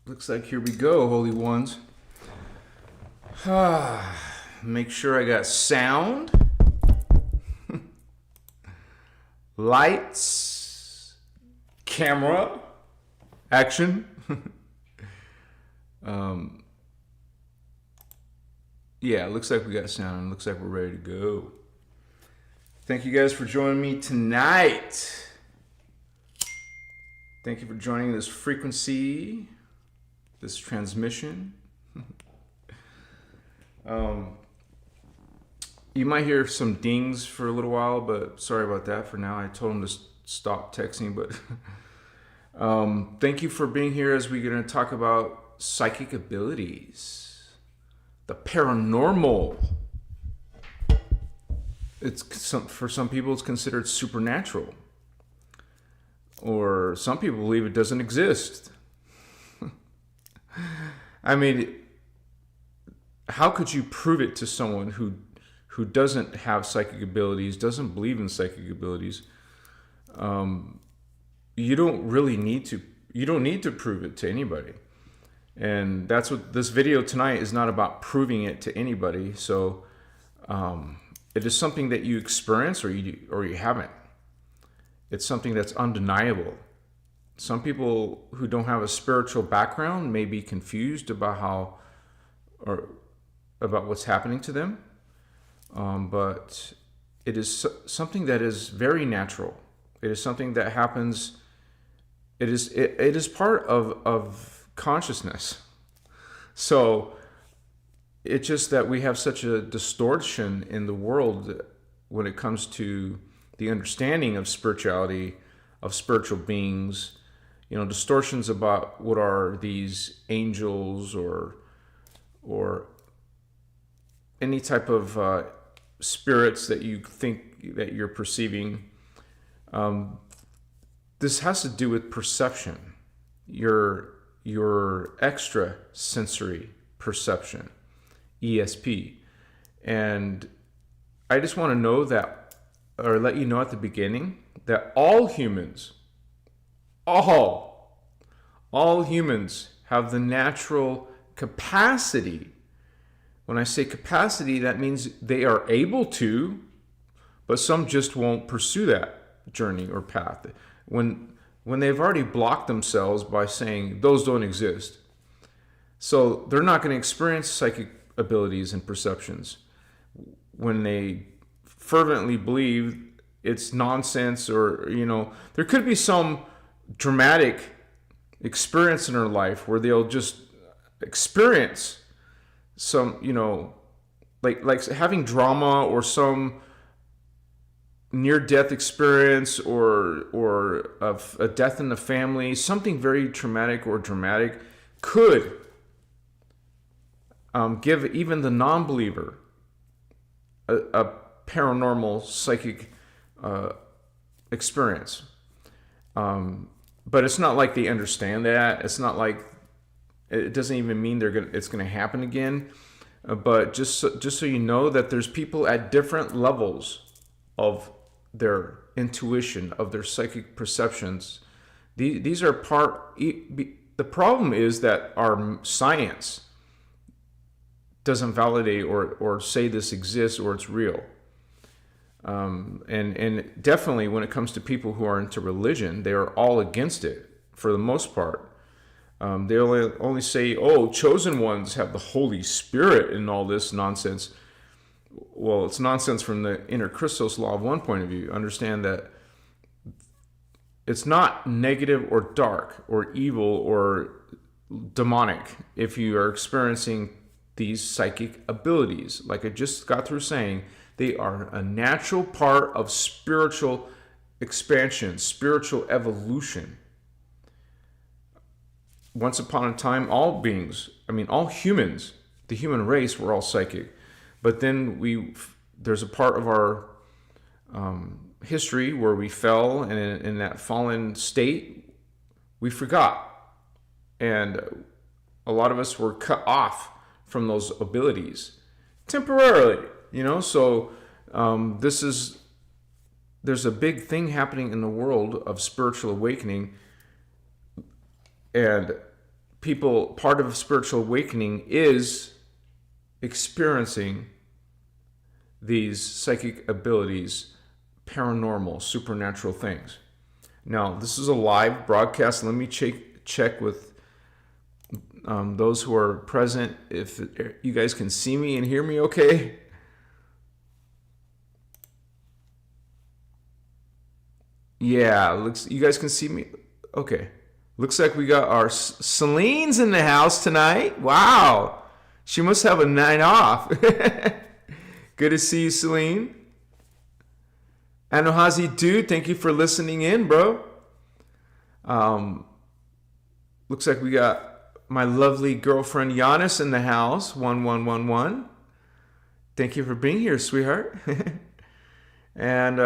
Looks like here we go, holy ones. Make sure I got sound, lights, camera, action. Yeah, it looks like we got sound. It looks like we're ready to go. Thank you guys for joining me tonight. Thank you for joining this frequency, this transmission. You might hear some dings for a little while, but sorry about that for now. I told him to stop texting, but thank you for being here as we're going to talk about psychic abilities, the paranormal. For some people, it's considered supernatural, or some people believe it doesn't exist. I mean, how could you prove it to someone who doesn't have psychic abilities, doesn't believe in psychic abilities? You don't need to prove it to anybody. And that's what this video tonight is not about, proving it to anybody. So it is something that you experience or you haven't. It's something that's undeniable. Some people who don't have a spiritual background may be confused about about what's happening to them. But it is something that is very natural. It is something that happens. It is part of consciousness. So it's just that we have such a distortion in the world when it comes to the understanding of spirituality, of spiritual beings. Distortions about what are these angels or any type of spirits that you think that you're perceiving. This has to do with perception, your extrasensory perception, ESP. And I just want to know that, or let you know at the beginning, that all humans have the natural capacity. When I say capacity, that means they are able to, but some just won't pursue that journey or path. When they've already blocked themselves by saying those don't exist. So they're not going to experience psychic abilities and perceptions when they fervently believe it's nonsense, or there could be some dramatic experience in their life where they'll just experience some, like having drama or some near-death experience or of a death in the family. Something very traumatic or dramatic could give even the non-believer a paranormal psychic experience. But it's not like they understand that. It's not like, it doesn't even mean it's gonna happen again. But just so you know that there's people at different levels of their intuition, of their psychic perceptions. These are the problem is that our science doesn't validate or say this exists or it's real. And definitely when it comes to people who are into religion, they are all against it for the most part. They only say, chosen ones have the Holy Spirit and all this nonsense. Well, it's nonsense from the innerchristos law of one point of view. Understand that it's not negative or dark or evil or demonic if you are experiencing these psychic abilities. Like I just got through saying, they are a natural part of spiritual expansion, spiritual evolution. Once upon a time, all humans, the human race, were all psychic. But then there's a part of our history where we fell, and in that fallen state, we forgot. And a lot of us were cut off from those abilities temporarily, So there's a big thing happening in the world of spiritual awakening, and part of spiritual awakening is experiencing these psychic abilities, paranormal, supernatural things. Now, this is a live broadcast. Let me check with those who are present if you guys can see me and hear me okay. Yeah, you guys can see me. Okay. Looks like we got our Celine's in the house tonight. Wow. She must have a night off. Good to see you, Celine. Anohazi Dude, thank you for listening in, bro. Looks like we got my lovely girlfriend Giannis in the house. 1111. Thank you for being here, sweetheart. And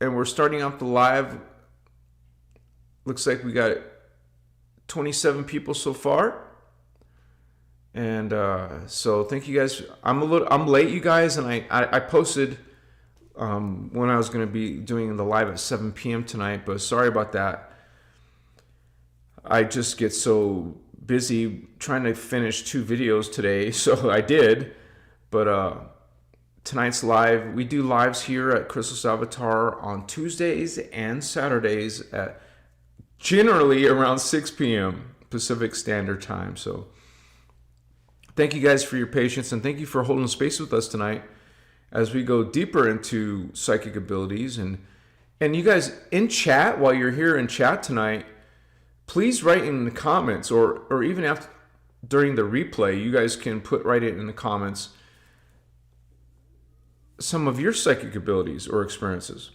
we're starting off the live. Looks like we got 27 people so far. And so thank you guys. I'm late, you guys, and I posted when I was going to be doing the live at 7 p.m. tonight, but sorry about that. I just get so busy trying to finish 2 videos today, so I did. But tonight's live, we do lives here at Christos Avatar on Tuesdays and Saturdays at generally around 6 p.m. Pacific Standard Time. So thank you guys for your patience, and thank you for holding space with us tonight as we go deeper into psychic abilities. And you guys in chat, while you're here in chat tonight, please write in the comments, or even after during the replay, you guys can write it in the comments some of your psychic abilities or experiences,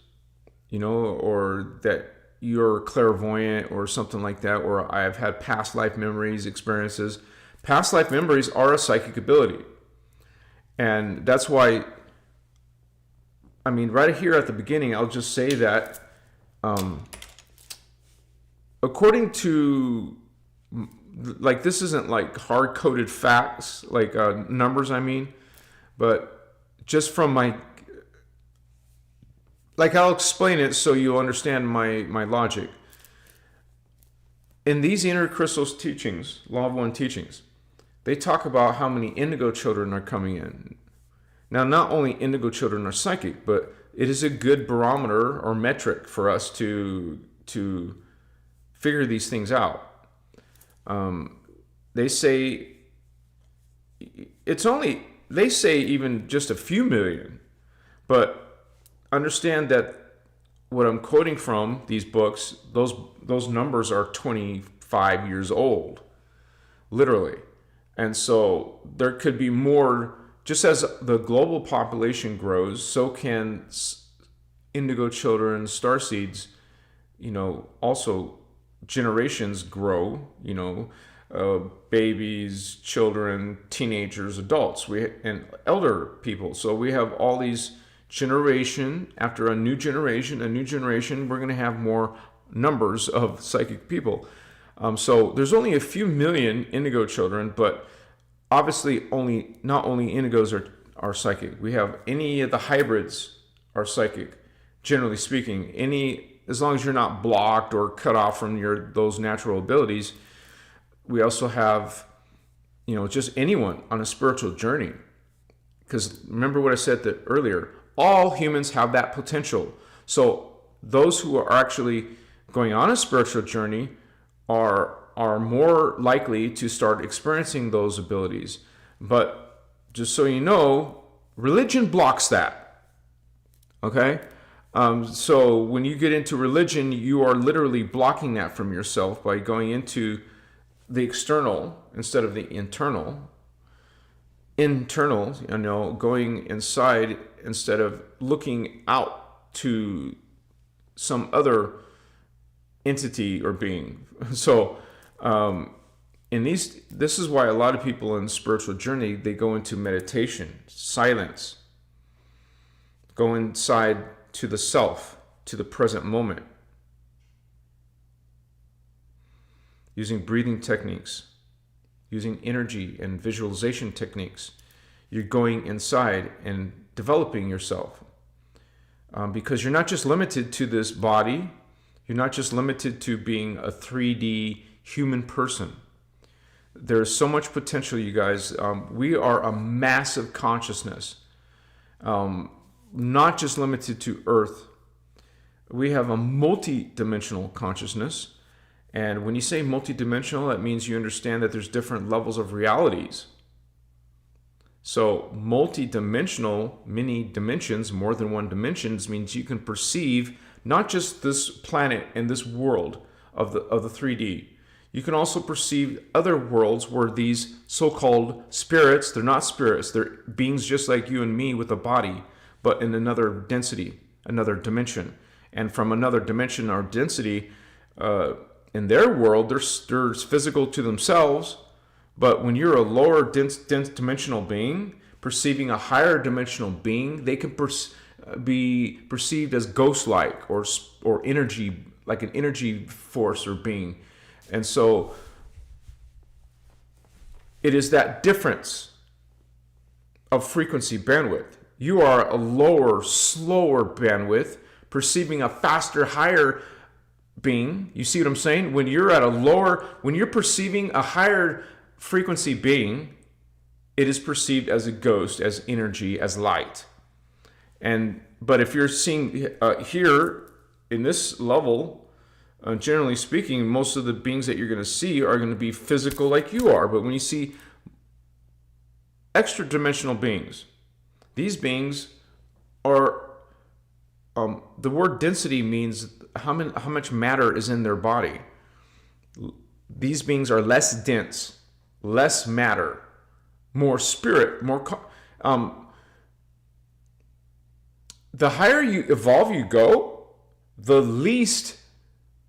or that you're clairvoyant or something like that, or I've had past life memories, experiences. Past life memories are a psychic ability. And that's why, right here at the beginning, I'll just say that according to, this isn't hard-coded facts, numbers, but just from I'll explain it so you'll understand my logic. In these innerchristos teachings, Law of One teachings, they talk about how many indigo children are coming in. Now, not only indigo children are psychic, but it is a good barometer or metric for us to figure these things out. They say even just a few million, but understand that what I'm quoting from these books, those numbers are 25 years old, literally. And so there could be more. Just as the global population grows, so can indigo children, starseeds, also generations grow, babies, children, teenagers, adults, and elder people. So we have all these generation after a new generation, we're going to have more numbers of psychic people. So there's only a few million indigo children, but obviously not only indigos are psychic. We have any of the hybrids are psychic, generally speaking. As long as you're not blocked or cut off from those natural abilities. We also have, just anyone on a spiritual journey. Because remember what I said earlier, all humans have that potential. So those who are actually going on a spiritual journey are more likely to start experiencing those abilities. But just so you know, religion blocks that. Okay? So when you get into religion, you are literally blocking that from yourself by going into the external instead of the internal. Going inside instead of looking out to some other entity or being. So this is why a lot of people in the spiritual journey, they go into meditation, silence, go inside to the self, to the present moment, using breathing techniques, using energy and visualization techniques. You're going inside and developing yourself, because you're not just limited to this body. You're not just limited to being a 3D human person. There's so much potential, you guys. We are a massive consciousness, not just limited to Earth. We have a multi-dimensional consciousness. And when you say multi-dimensional, that means you understand that there's different levels of realities. So multi-dimensional, many dimensions, more than one dimensions, means you can perceive not just this planet and this world of the 3D. You can also perceive other worlds where these so-called spirits, they're not spirits, they're beings just like you and me with a body, but in another density, another dimension. And from another dimension or density, in their world, they're physical to themselves. But when you're a lower dense dimensional being, perceiving a higher dimensional being, they can be perceived as ghost-like or energy, like an energy force or being. And so it is that difference of frequency bandwidth. You are a lower, slower bandwidth, perceiving a faster, higher being. You see what I'm saying? When you're perceiving a higher frequency being, it is perceived as a ghost, as energy, as light. But if you're seeing here in this level, generally speaking, most of the beings that you're going to see are going to be physical like you are. But when you see extra dimensional beings, these beings are, the word density means how much matter is in their body. These beings are less dense, less matter, more spirit, more. The higher you evolve, you go, the least,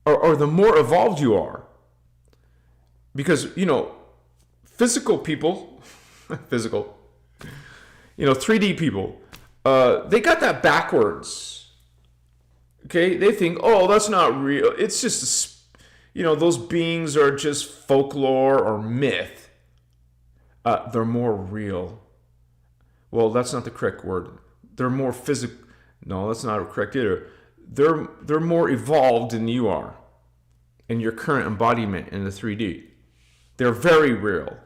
or the more evolved you are. Because, physical people, 3D people, they got that backwards. Okay, they think, oh, that's not real. It's just, those beings are just folklore or myth. They're more real. Well, that's not the correct word. They're more physical. No, that's not correct either. They're more evolved than you are in your current embodiment in the 3D. They're very real.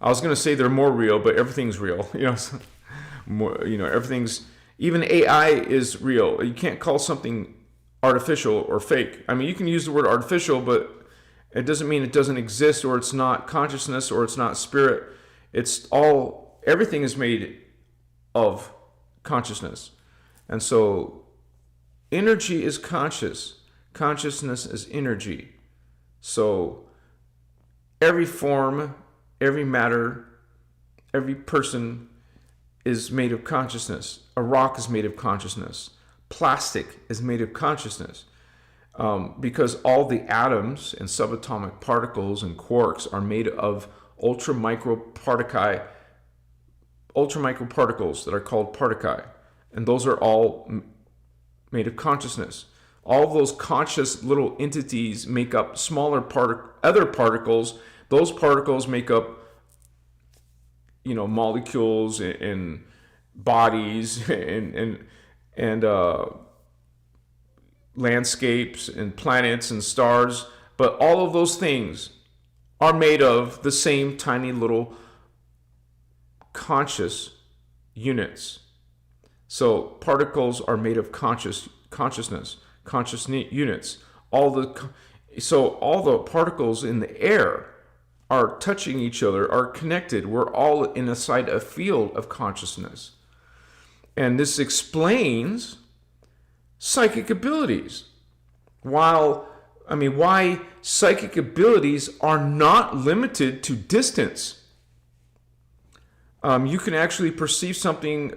I was going to say they're more real, but everything's real. Everything's, even AI is real. You can't call something artificial or fake. I mean, you can use the word artificial, but it doesn't mean it doesn't exist, or it's not consciousness, or it's not spirit. Everything is made of consciousness. And so energy is conscious. Consciousness is energy. So every form, every matter, every person is made of consciousness. A rock is made of consciousness. Plastic is made of consciousness. Because all the atoms and subatomic particles and quarks are made of ultramicroparticles that are called particle. And those are all made of consciousness. All those conscious little entities make up smaller other particles. Those particles make up, molecules and bodies and landscapes and planets and stars. But all of those things are made of the same tiny little conscious units. So particles are made of consciousness, conscious units. All the particles in the air are touching each other, are connected. We're all inside a field of consciousness. And this explains psychic abilities. Why psychic abilities are not limited to distance. You can actually perceive something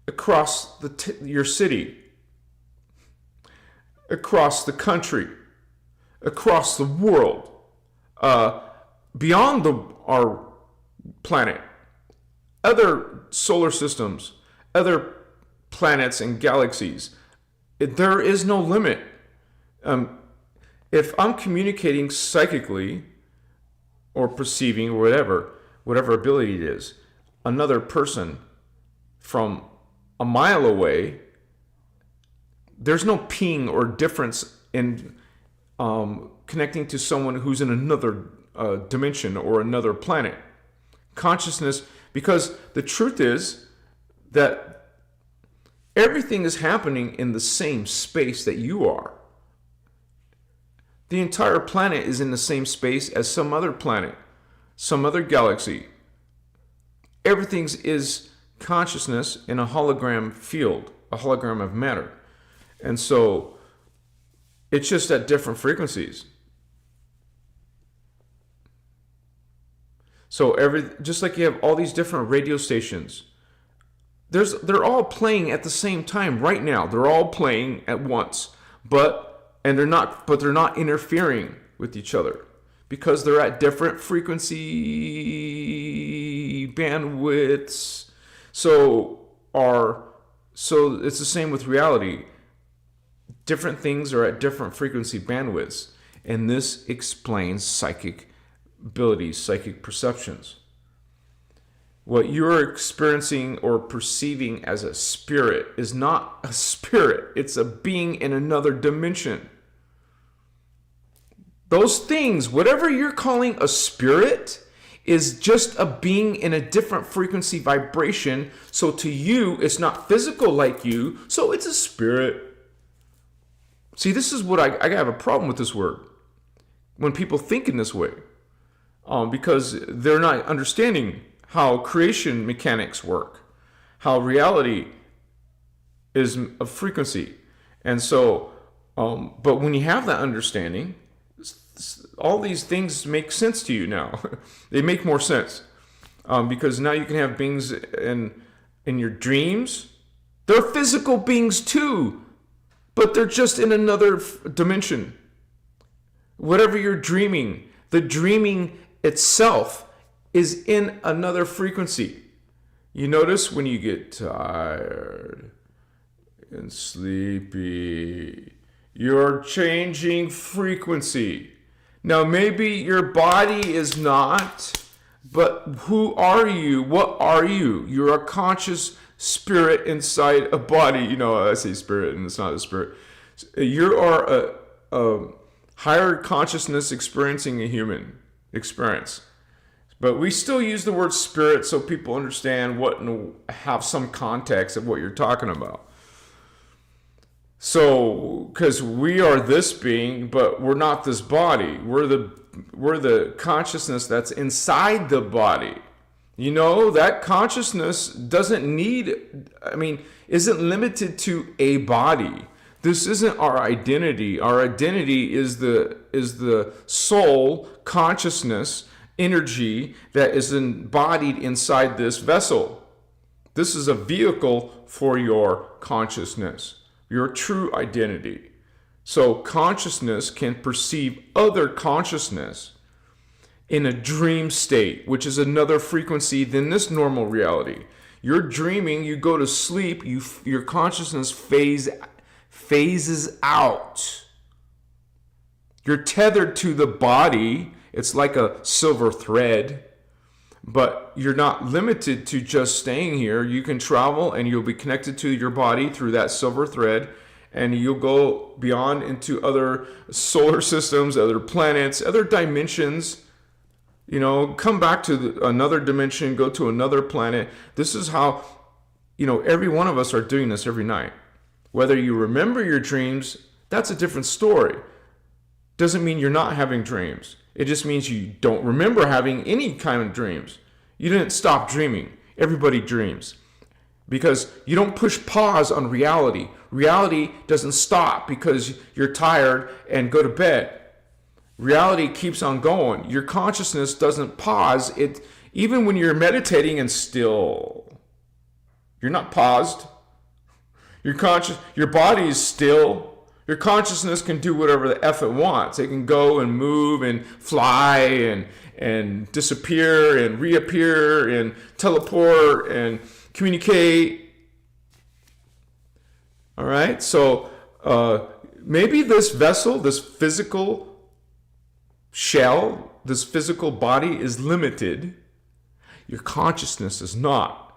across your city, across the country, across the world, beyond our planet, other solar systems, other planets and galaxies. There is no limit. If I'm communicating psychically or perceiving or whatever ability it is, another person from a mile away, there's no ping or difference in connecting to someone who's in another dimension or another planet. Consciousness, because the truth is that everything is happening in the same space that you are. The entire planet is in the same space as some other planet, some other galaxy. Everything is consciousness in a hologram field, a hologram of matter. And so it's just at different frequencies. So just like you have all these different radio stations, they're all playing at the same time right now. They're all playing at once, but they're not interfering with each other because they're at different frequency bandwidths. So it's the same with reality. Different things are at different frequency bandwidths, and this explains psychic abilities, psychic perceptions. What you're experiencing or perceiving as a spirit is not a spirit. It's a being in another dimension. Those things, whatever you're calling a spirit, is just a being in a different frequency vibration. So to you, it's not physical like you, so it's a spirit. See, this is what I have a problem with this word. When people think in this way. Because they're not understanding how creation mechanics work, how reality is a frequency. And so, but when you have that understanding, all these things make sense to you now. They make more sense. Because now you can have beings in your dreams. They're physical beings too, but they're just in another dimension. Whatever you're dreaming, the dreaming itself is in another frequency. You notice when you get tired and sleepy, you're changing frequency. Now maybe your body is not, but who are you? What are you? You're a conscious spirit inside a body. I say spirit and it's not a spirit. You are a higher consciousness experiencing a human experience. But we still use the word spirit so people understand what and have some context of what you're talking about. So, because we are this being, but we're not this body. We're the consciousness that's inside the body. That consciousness isn't limited to a body. This isn't our identity. Our identity is the soul, consciousness, energy that is embodied inside this vessel. This is a vehicle for your consciousness, your true identity. So consciousness can perceive other consciousness in a dream state, which is another frequency than this normal reality. You're dreaming, you go to sleep, your consciousness phases out. You're tethered to the body. It's like a silver thread, but you're not limited to just staying here. You can travel and you'll be connected to your body through that silver thread, and you'll go beyond into other solar systems, other planets, other dimensions. Come back to another dimension, go to another planet. This is how, every one of us are doing this every night. Whether you remember your dreams, that's a different story. Doesn't mean you're not having dreams. It just means you don't remember having any kind of dreams. You didn't stop dreaming. Everybody dreams. Because you don't push pause on reality. Reality doesn't stop because you're tired and go to bed. Reality keeps on going. Your consciousness doesn't pause. Even when you're meditating and still, you're not paused. Your body is still. Your consciousness can do whatever the F it wants. It can go and move and fly and disappear and reappear and teleport and communicate. All right? So maybe this vessel, this physical shell, this physical body is limited. Your consciousness is not.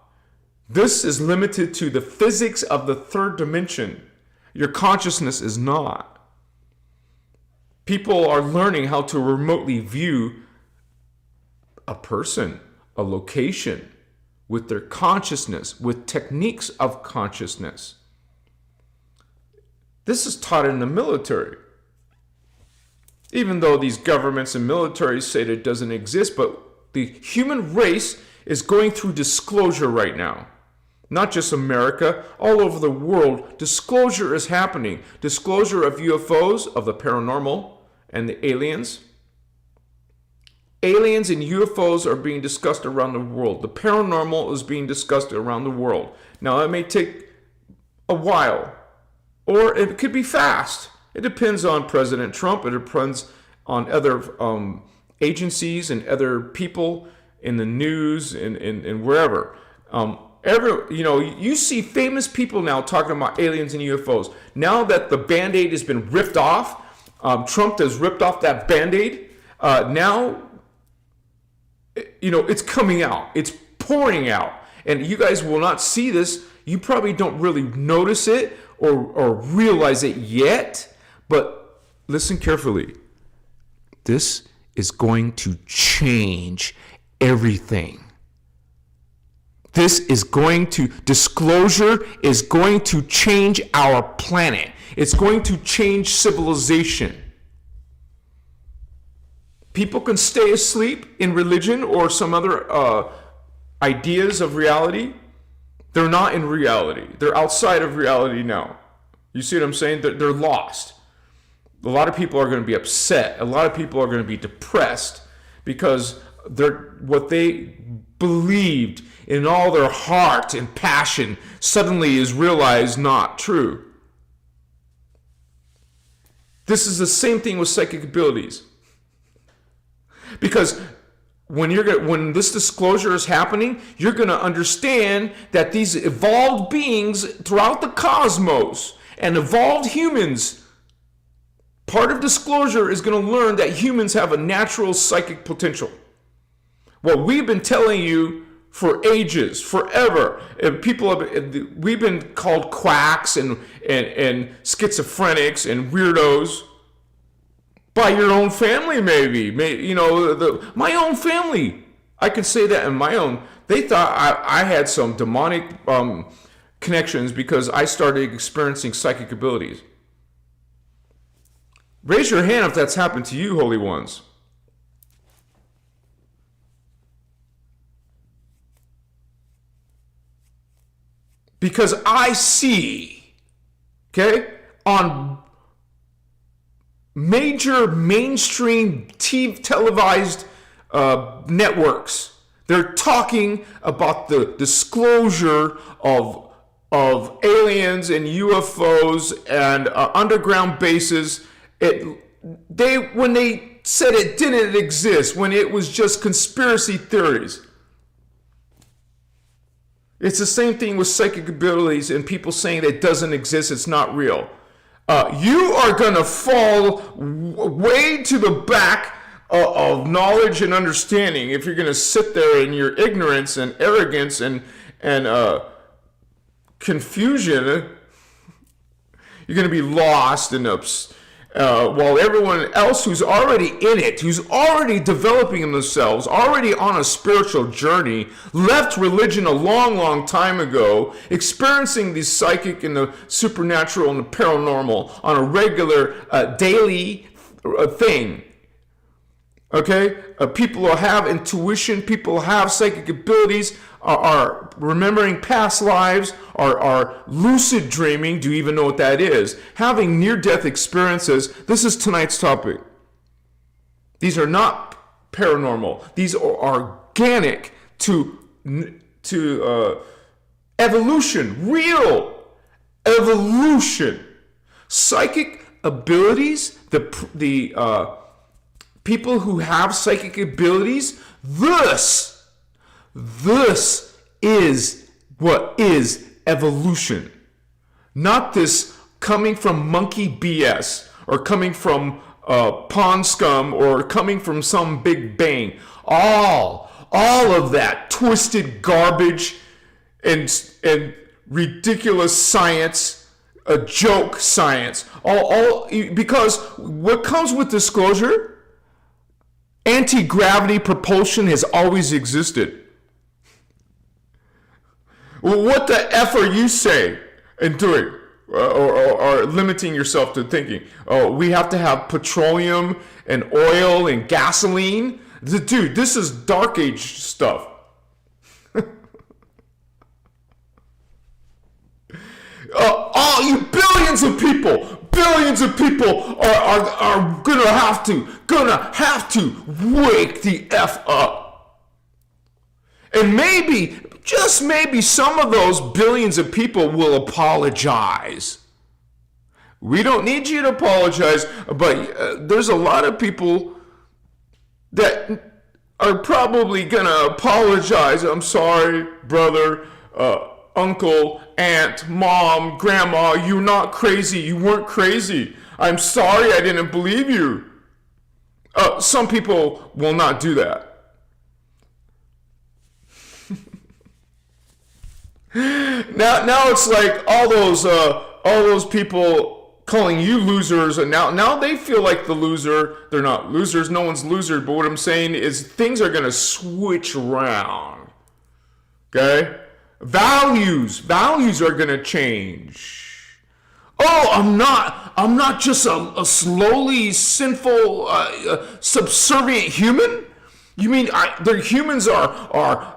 This is limited to the physics of the third dimension. Your consciousness is not. People are learning how to remotely view a person, a location, with their consciousness, with techniques of consciousness. This is taught in the military. Even though these governments and militaries say that it doesn't exist, but the human race is going through disclosure right now. Not just America, all over the world, disclosure is happening. Disclosure of UFOs, of the paranormal, and the aliens. Aliens and UFOs are being discussed around the world. The paranormal is being discussed around the world. Now, it may take a while, or it could be fast. It depends on President Trump. It depends on other agencies and other people in the news and wherever. You see famous people now talking about aliens and UFOs. Now that the Band-Aid has been ripped off, Trump has ripped off that Band-Aid. Now, it's coming out. It's pouring out. And you guys will not see this. You probably don't really notice it or realize it yet. But listen carefully. This is going to change everything. Disclosure is going to change our planet. It's going to change civilization. People can stay asleep in religion or some other ideas of reality. They're not in reality. They're outside of reality now. You see what I'm saying? They're lost. A lot of people are going to be upset. A lot of people are going to be depressed because what they believed in all their heart and passion suddenly is realized not true. This is the same thing with psychic abilities. Because when this disclosure is happening, you're going to understand that these evolved beings throughout the cosmos and evolved humans, part of disclosure is going to learn that humans have a natural psychic potential. What we've been telling you for ages, forever, we've been called quacks and schizophrenics and weirdos by your own family, maybe. My own family. I could say that in my own. They thought I had some demonic connections because I started experiencing psychic abilities. Raise your hand if that's happened to you, holy ones. Because I see, on major mainstream televised networks, they're talking about the disclosure of aliens and UFOs and underground bases. When they said it didn't exist, when it was just conspiracy theories. It's the same thing with psychic abilities and people saying that it doesn't exist, it's not real. You are going to fall way to the back of knowledge and understanding if you're going to sit there in your ignorance and arrogance and confusion. You're going to be lost and while everyone else who's already in it, who's already developing themselves, already on a spiritual journey, left religion a long, long time ago, experiencing the psychic and the supernatural and the paranormal on a regular daily thing. People who have intuition, people who have psychic abilities, are remembering past lives, are lucid dreaming. Do you even know what that is? Having near-death experiences. This is tonight's topic. These are not paranormal. These are organic to evolution, real evolution. Psychic abilities, the people who have psychic abilities, this is what is evolution. Not this coming from monkey BS or coming from pond scum or coming from some big bang. All of that twisted garbage and ridiculous science a joke science. All because what comes with disclosure, anti-gravity propulsion has always existed. Well, what the F are you saying and doing? Or limiting yourself to thinking, oh, we have to have petroleum and oil and gasoline? Dude, this is dark age stuff. All you billions of people are gonna have to wake the F up. And maybe, just maybe, some of those billions of people will apologize. We don't need you to apologize, but there's a lot of people that are probably gonna apologize. I'm sorry, brother, uncle, aunt, mom, grandma, you're not crazy. You weren't crazy. I'm sorry I didn't believe you. Some people will not do that. Now it's like all those people calling you losers, and now they feel like the loser. They're not losers. No one's loser. But what I'm saying is things are gonna switch around. Okay. Values are gonna change. Oh, I'm not just a slowly sinful, subservient human. You mean their humans are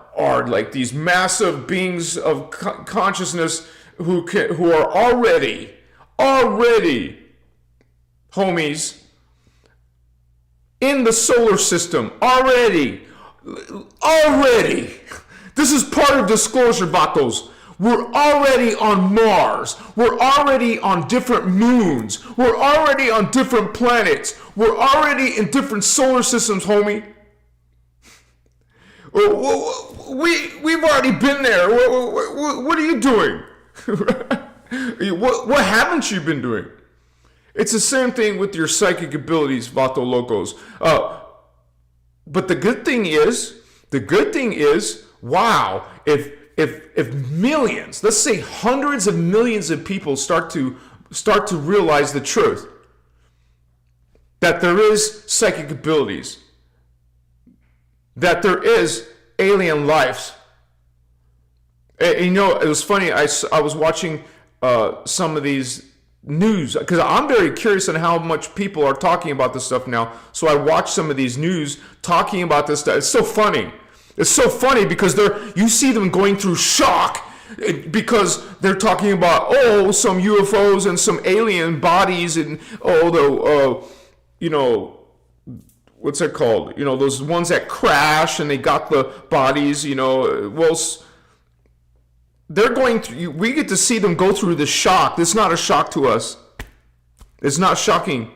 like these massive beings of consciousness who are already, homies, in the solar system already. This is part of disclosure, vatos. We're already on Mars. We're already on different moons. We're already on different planets. We're already in different solar systems, homie. We've already been there. What are you doing? What haven't you been doing? It's the same thing with your psychic abilities, vato locos. But the good thing is, wow, if millions, let's say hundreds of millions of people start to realize the truth, that there is psychic abilities, that there is alien lives. And, you know, it was funny, I was watching some of these news, because I'm very curious on how much people are talking about this stuff now. So I watched some of these news talking about this stuff. It's so funny. It's so funny because you see them going through shock because they're talking about, some UFOs and some alien bodies and, what's that called? You know, those ones that crash and they got the bodies, they're going through, we get to see them go through the shock. It's not a shock to us. It's not shocking.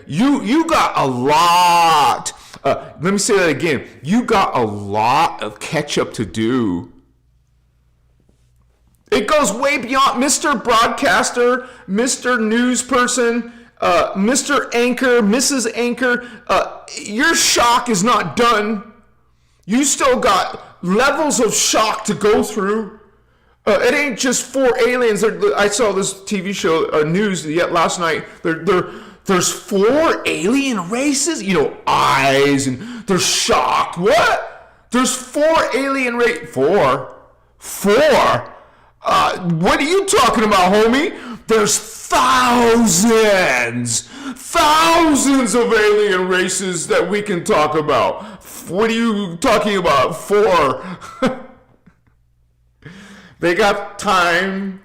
You got a lot. Let me say that again. You got a lot of catch up to do. It goes way beyond Mr. Broadcaster, Mr. News Person, Mr. Anchor, Mrs. Anchor. Your shock is not done. You still got levels of shock to go through. It ain't just 4 aliens. I saw this TV show, news last night. There's 4 alien races, eyes, and they're shocked. What? There's 4 alien races. 4? What are you talking about, homie? There's thousands of alien races that we can talk about. What are you talking about? 4? They got time.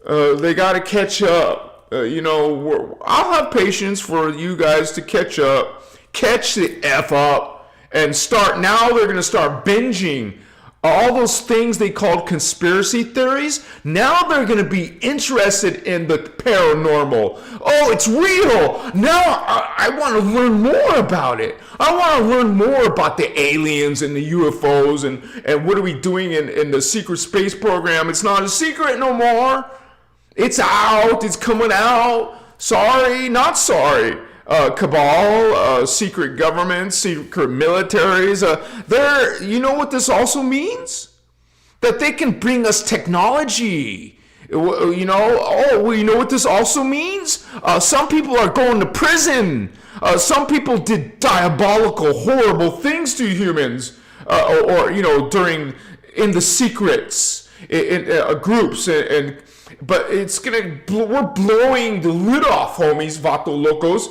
They got to catch up. I'll have patience for you guys to catch up, catch the F up, and start. Now they're going to start binging all those things they called conspiracy theories. Now they're going to be interested in the paranormal. Oh, it's real. Now I want to learn more about it. I want to learn more about the aliens and the UFOs and what are we doing in the secret space program. It's not a secret no more. It's out. It's coming out. Sorry, not sorry. Cabal, secret governments, secret militaries. You know what this also means? That they can bring us technology. You know, oh, well, you know what this also means? Some people are going to prison. Some people did diabolical, horrible things to humans, or you know, in the secrets, in groups, but it's we're blowing the lid off, homies, Vato Locos.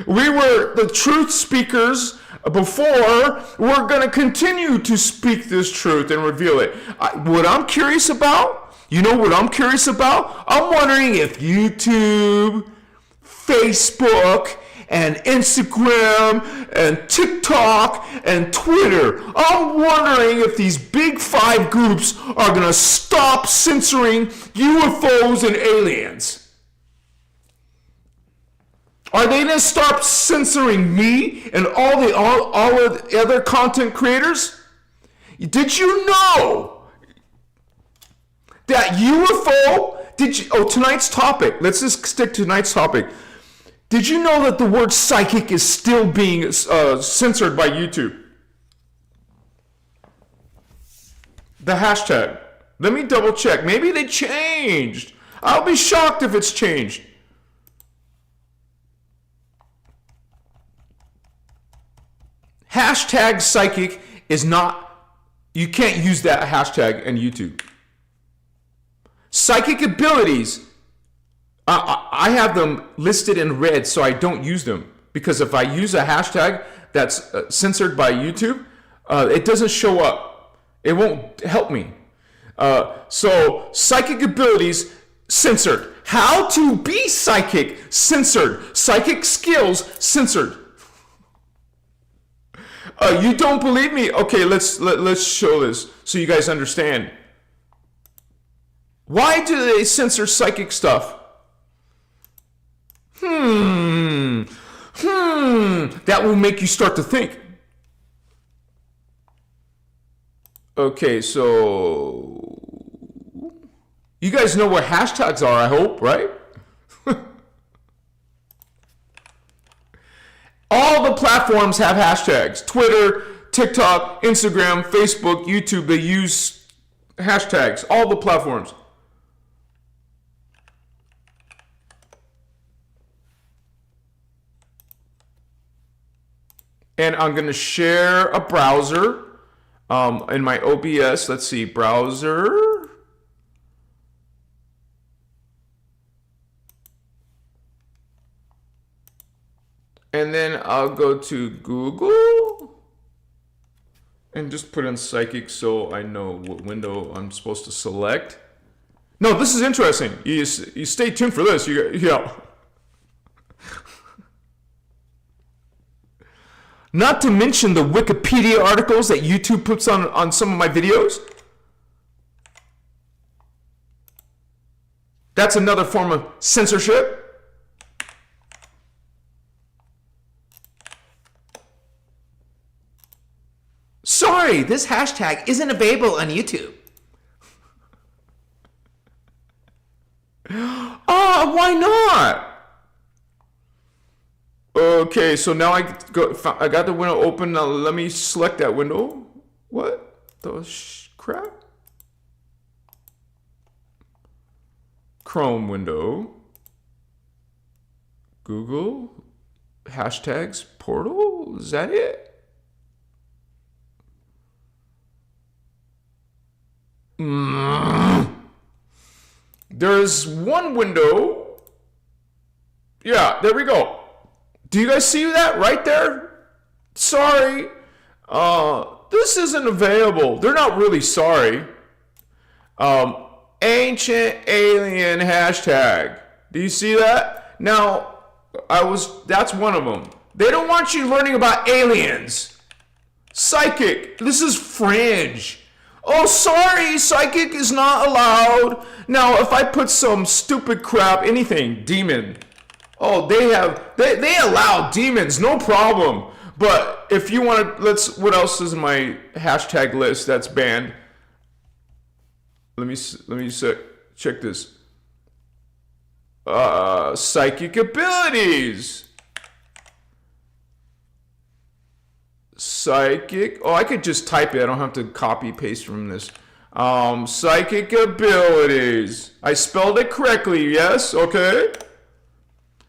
We were the truth speakers before. We're going to continue to speak this truth and reveal it. What I'm curious about, you know what I'm curious about? I'm wondering if YouTube, Facebook, and Instagram, and TikTok, and Twitter, I'm wondering if these big five groups are going to stop censoring UFOs and aliens. Are they going to stop censoring me and all the other content creators? Did you know that UFO, tonight's topic, let's just stick to tonight's topic. Did you know that the word psychic is still being censored by YouTube? The hashtag. Let me double check. Maybe they changed. I'll be shocked if it's changed. Hashtag psychic is not, you can't use that hashtag in YouTube. Psychic abilities, I have them listed in red so I don't use them. Because if I use a hashtag that's censored by YouTube, it doesn't show up. It won't help me. So psychic abilities, censored. How to be psychic, censored. Psychic skills, censored. You don't believe me? Okay, let's show this so you guys understand. Why do they censor psychic stuff? That will make you start to think. Okay, so you guys know what hashtags are, I hope, right? All the platforms have hashtags. Twitter, TikTok, Instagram, Facebook, YouTube, they use hashtags. All the platforms. And I'm going to share a browser in my OBS. Let's see, browser. And then I'll go to Google and just put in psychic so I know what window I'm supposed to select. No, this is interesting. You stay tuned for this. Not to mention the Wikipedia articles that YouTube puts on some of my videos. That's another form of censorship. Sorry, this hashtag isn't available on YouTube. Why not? Okay, so now I got the window open. Now let me select that window. What the crap? Chrome window. Google. Hashtags. Portal. Is that it? There's one window. Yeah, there we go. Do you guys see that right there? Sorry. This isn't available. They're not really sorry. Ancient alien hashtag. Do you see that? Now, that's one of them. They don't want you learning about aliens. Psychic. This is fringe. Oh, sorry, psychic is not allowed. Now, if I put some stupid crap, anything, demon. Oh, they allow demons, no problem. But if you want to, what else is in my hashtag list that's banned? Let me check this. Psychic abilities. Psychic. Oh, I could just type it. I don't have to copy paste from this. Psychic abilities. I spelled it correctly, yes? Okay.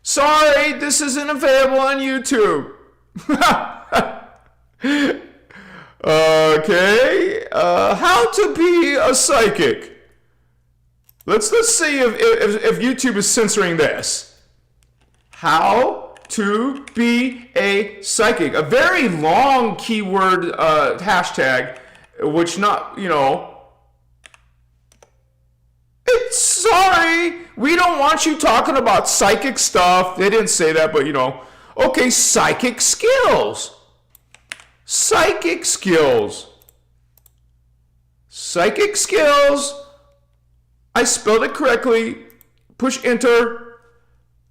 Sorry, this isn't available on YouTube. Okay. How to be a psychic. Let's see if YouTube is censoring this. How to be a psychic. A very long keyword hashtag, which not, it's sorry. We don't want you talking about psychic stuff. They didn't say that, but okay, psychic skills. Psychic skills. Psychic skills. I spelled it correctly. Push enter.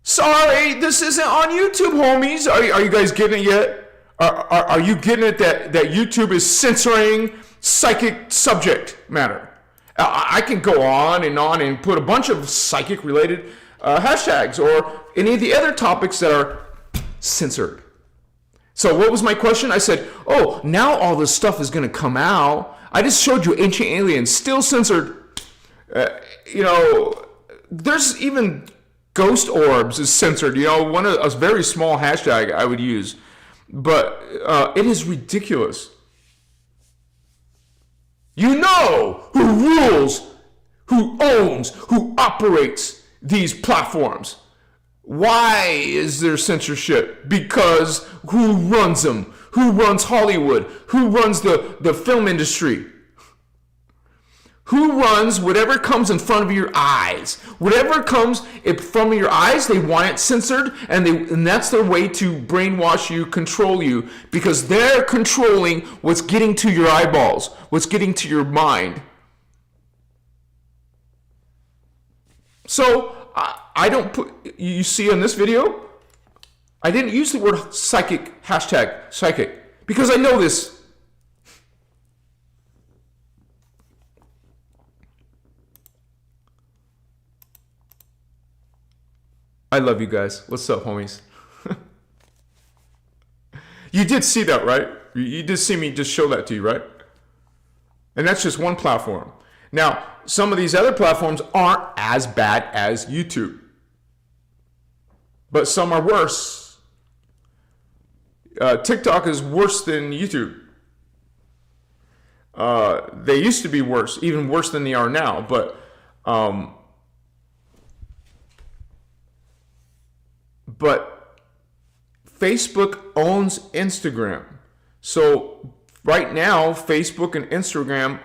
Sorry, this isn't on YouTube, homies. Are you guys getting it yet? Are you getting it that YouTube is censoring psychic subject matter? I can go on and put a bunch of psychic related hashtags or any of the other topics that are censored. So what was my question? I said, oh, now all this stuff is going to come out. I just showed you Ancient Aliens, still censored. There's even ghost orbs is censored. One of a very small hashtag I would use. But it is ridiculous. You know who rules, who owns, who operates these platforms. Why is there censorship? Because who runs them? Who runs Hollywood? Who runs the film industry? Who runs whatever comes in front of your eyes? Whatever comes in front of your eyes, they want it censored, and that's their way to brainwash you, control you, because they're controlling what's getting to your eyeballs, what's getting to your mind. So, I don't put, you see in this video, I didn't use the word psychic, hashtag psychic, because I know this. I love you guys. What's up, homies? You did see that, right? You did see me just show that to you, right? And that's just one platform. Now, some of these other platforms aren't as bad as YouTube. But some are worse. TikTok is worse than YouTube. They used to be worse, even worse than they are now. But Facebook owns Instagram. So right now, Facebook and Instagram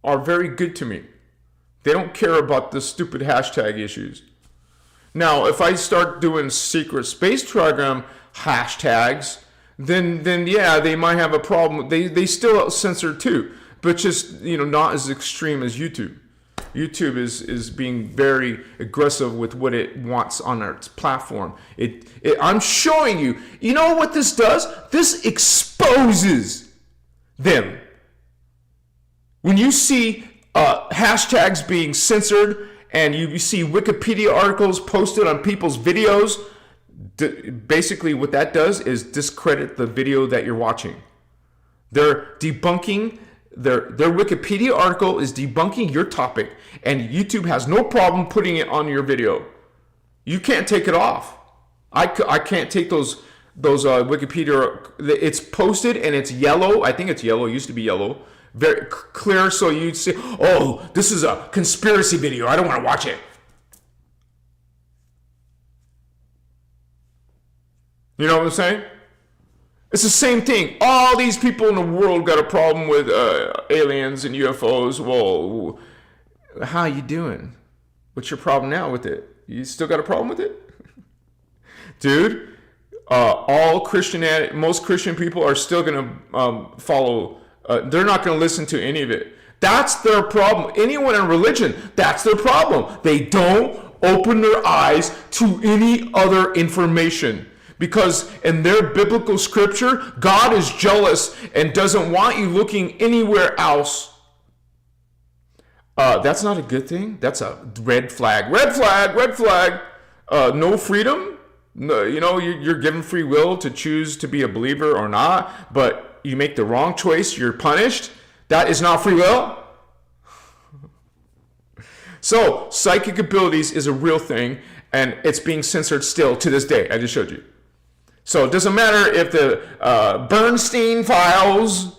are very good to me. They don't care about the stupid hashtag issues. Now, if I start doing secret space program hashtags, then yeah, they might have a problem. They still censor too, but just not as extreme as YouTube. YouTube is being very aggressive with what it wants on its platform. I'm showing you. You know what this does? This exposes them. When you see hashtags being censored and you see Wikipedia articles posted on people's videos, basically what that does is discredit the video that you're watching. They're debunking. Their Wikipedia article is debunking your topic, and YouTube has no problem putting it on your video. You can't take it off. I can't take those Wikipedia. It's posted and it's yellow. I think it's yellow. It used to be yellow. Very clear, so you'd say, "Oh, this is a conspiracy video. I don't want to watch it." You know what I'm saying? It's the same thing. All these people in the world got a problem with aliens and UFOs. Well, how you doing? What's your problem now with it? You still got a problem with it? Dude, most Christian people are still going to follow. They're not going to listen to any of it. That's their problem. Anyone in religion, that's their problem. They don't open their eyes to any other information. Because in their biblical scripture, God is jealous and doesn't want you looking anywhere else. That's not a good thing. That's a red flag. Red flag, red flag. No freedom. No, you're given free will to choose to be a believer or not, but you make the wrong choice, you're punished. That is not free will. So psychic abilities is a real thing, and it's being censored still to this day. I just showed you. So it doesn't matter if the Bernstein files,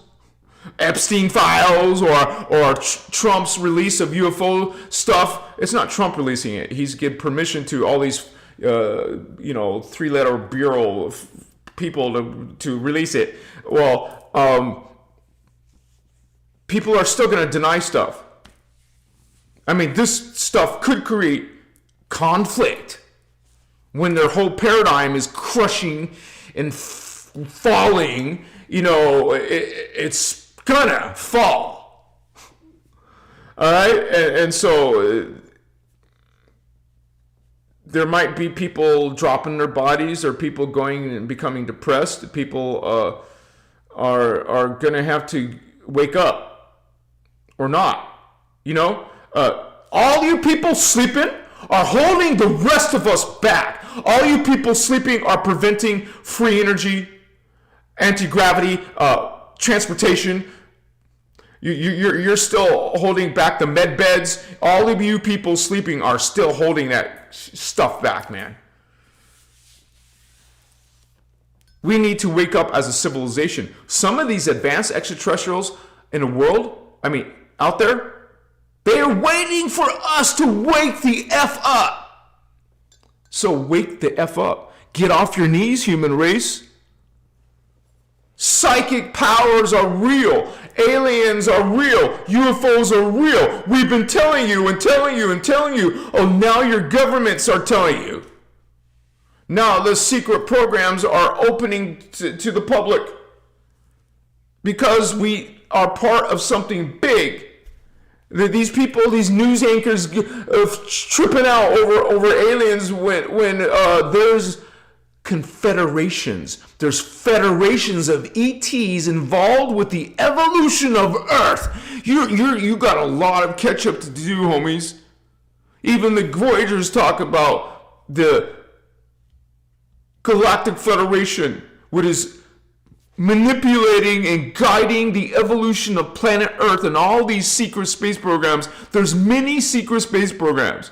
Epstein files, or Trump's release of UFO stuff. It's not Trump releasing it. He's given permission to all these, three-letter bureau of people to release it. Well, people are still going to deny stuff. I mean, this stuff could create conflict when their whole paradigm is crushing and falling. It's gonna fall. All right, and so there might be people dropping their bodies, or people going and becoming depressed. People are gonna have to wake up or not. All you people sleeping are holding the rest of us back. All you people sleeping are preventing free energy, anti-gravity, transportation. You're still holding back the med beds. All of you people sleeping are still holding that stuff back, man. We need to wake up as a civilization. Some of these advanced extraterrestrials in the world, out there, they are waiting for us to wake the F up. So wake the F up. Get off your knees, human race. Psychic powers are real. Aliens are real. UFOs are real. We've been telling you and telling you and telling you. Oh, now your governments are telling you. Now the secret programs are opening to the public because we are part of something big. These people, these news anchors, tripping out over aliens when there's confederations. There's federations of ETs involved with the evolution of Earth. You got a lot of catch up to do, homies. Even the Voyagers talk about the Galactic Federation, which is manipulating and guiding the evolution of planet Earth and all these secret space programs. There's many secret space programs,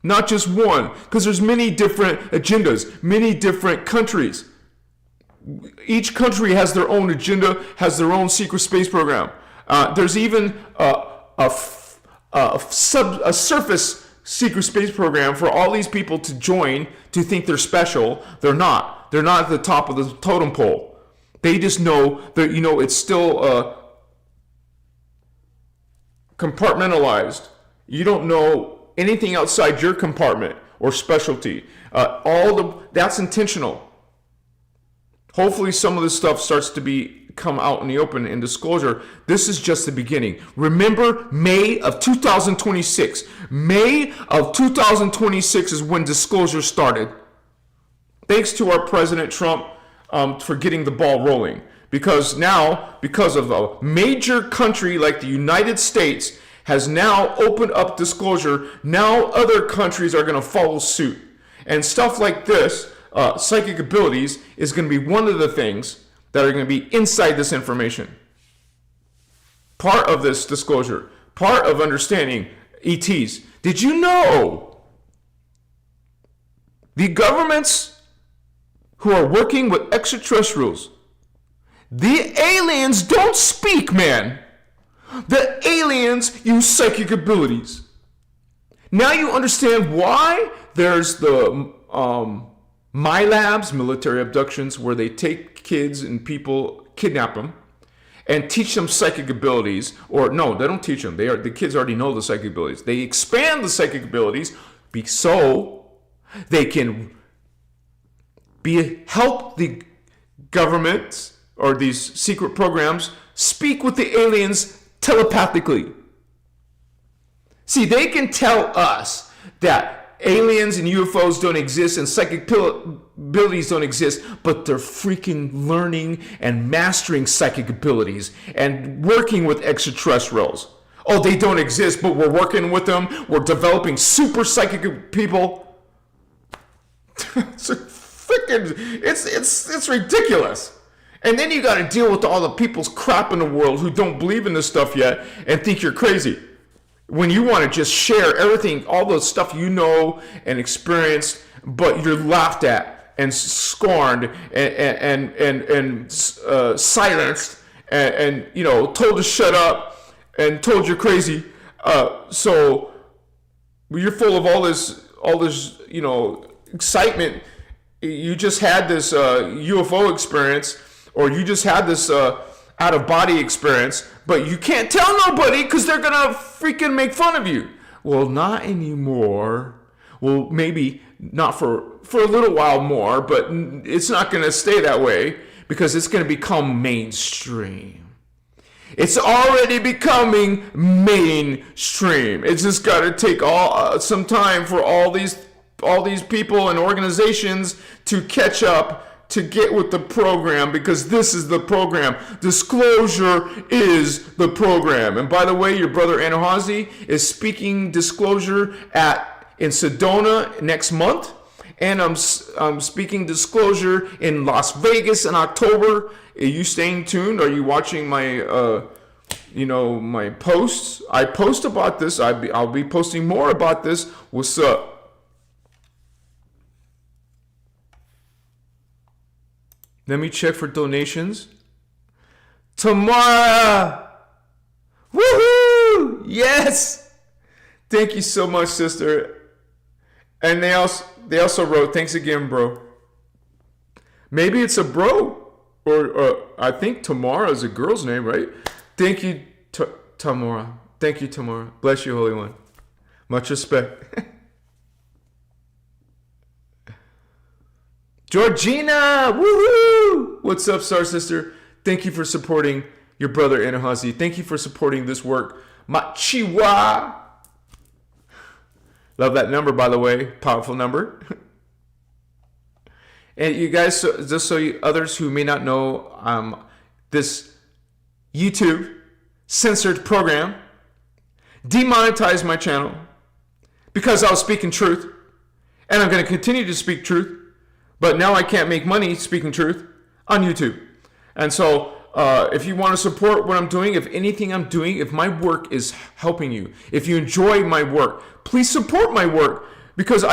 not just one, because there's many different agendas, many different countries. Each country has their own agenda, has their own secret space program. There's even a surface secret space program for all these people to join to think they're special. They're not. They're not at the top of the totem pole. They just know that, it's still compartmentalized. You don't know anything outside your compartment or specialty. That's intentional. Hopefully some of this stuff starts to come out in the open in disclosure. This is just the beginning. Remember, May of 2026. May of 2026 is when disclosure started. Thanks to our President Trump for getting the ball rolling. Because of a major country like the United States has now opened up disclosure, now other countries are going to follow suit. And stuff like this, psychic abilities, is going to be one of the things that are going to be inside this information. Part of this disclosure, part of understanding ETs. Did you know the governments who are working with extraterrestrials, the aliens don't speak, man. The aliens use psychic abilities. Now you understand why there's the MILABs, military abductions, where they take kids and people, kidnap them, and teach them psychic abilities. Or no, they don't teach them. The kids already know the psychic abilities. They expand the psychic abilities so they can help the governments or these secret programs speak with the aliens telepathically. See, they can tell us that aliens and UFOs don't exist and psychic abilities don't exist, but they're freaking learning and mastering psychic abilities and working with extraterrestrials. Oh, they don't exist, but we're working with them. We're developing super psychic people. It's ridiculous. And then you got to deal with all the people's crap in the world who don't believe in this stuff yet and think you're crazy. When you want to just share everything, all the stuff you know and experienced, but you're laughed at and scorned and silenced and told to shut up and told you're crazy. So you're full of all this excitement. You just had this UFO experience, or you just had this out of body experience, but you can't tell nobody because they're gonna freaking make fun of you. Well, not anymore. Well, maybe not for a little while more, but it's not gonna stay that way because it's gonna become mainstream. It's already becoming mainstream. It's just got to take some time for all these people and organizations to catch up, to get with the program, because this is the program. Disclosure is the program. And by the way, your brother Anahazi is speaking disclosure in Sedona next month. And I'm speaking disclosure in Las Vegas in October. Are you staying tuned? Are you watching my my posts? I post about this. I'll be posting more about this. What's up? Let me check for donations. Tamara! Woohoo! Yes! Thank you so much, sister. And they also wrote, thanks again, bro. Maybe it's a bro. Or I think Tamara is a girl's name, right? Thank you, Tamara. Thank you, Tamara. Bless you, Holy One. Much respect. Georgina! Woohoo! What's up, Star Sister? Thank you for supporting your brother Anahazi. Thank you for supporting this work. Machiwa! Love that number, by the way. Powerful number. And you guys, just so others who may not know, this YouTube censored program demonetized my channel because I was speaking truth. And I'm going to continue to speak truth. But now I can't make money speaking truth on YouTube. And so if you want to support what I'm doing, if anything I'm doing, if my work is helping you, if you enjoy my work, please support my work, because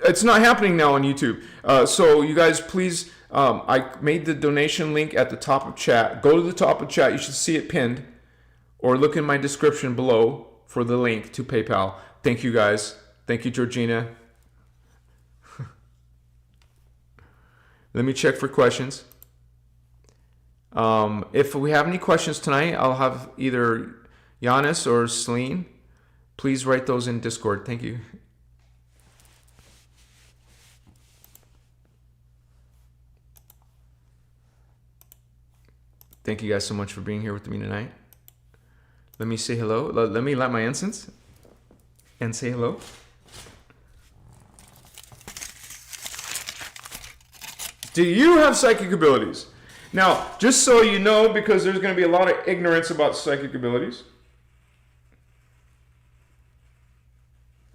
it's not happening now on YouTube. So you guys, please, I made the donation link at the top of chat. Go to the top of chat. You should see it pinned, or look in my description below for the link to PayPal. Thank you, guys. Thank you, Georgina. Let me check for questions. If we have any questions tonight, I'll have either Giannis or Celine. Please write those in Discord. Thank you. Thank you guys so much for being here with me tonight. Let me say hello. Let me light my incense and say hello. Do you have psychic abilities? Now, just so you know, because there's going to be a lot of ignorance about psychic abilities,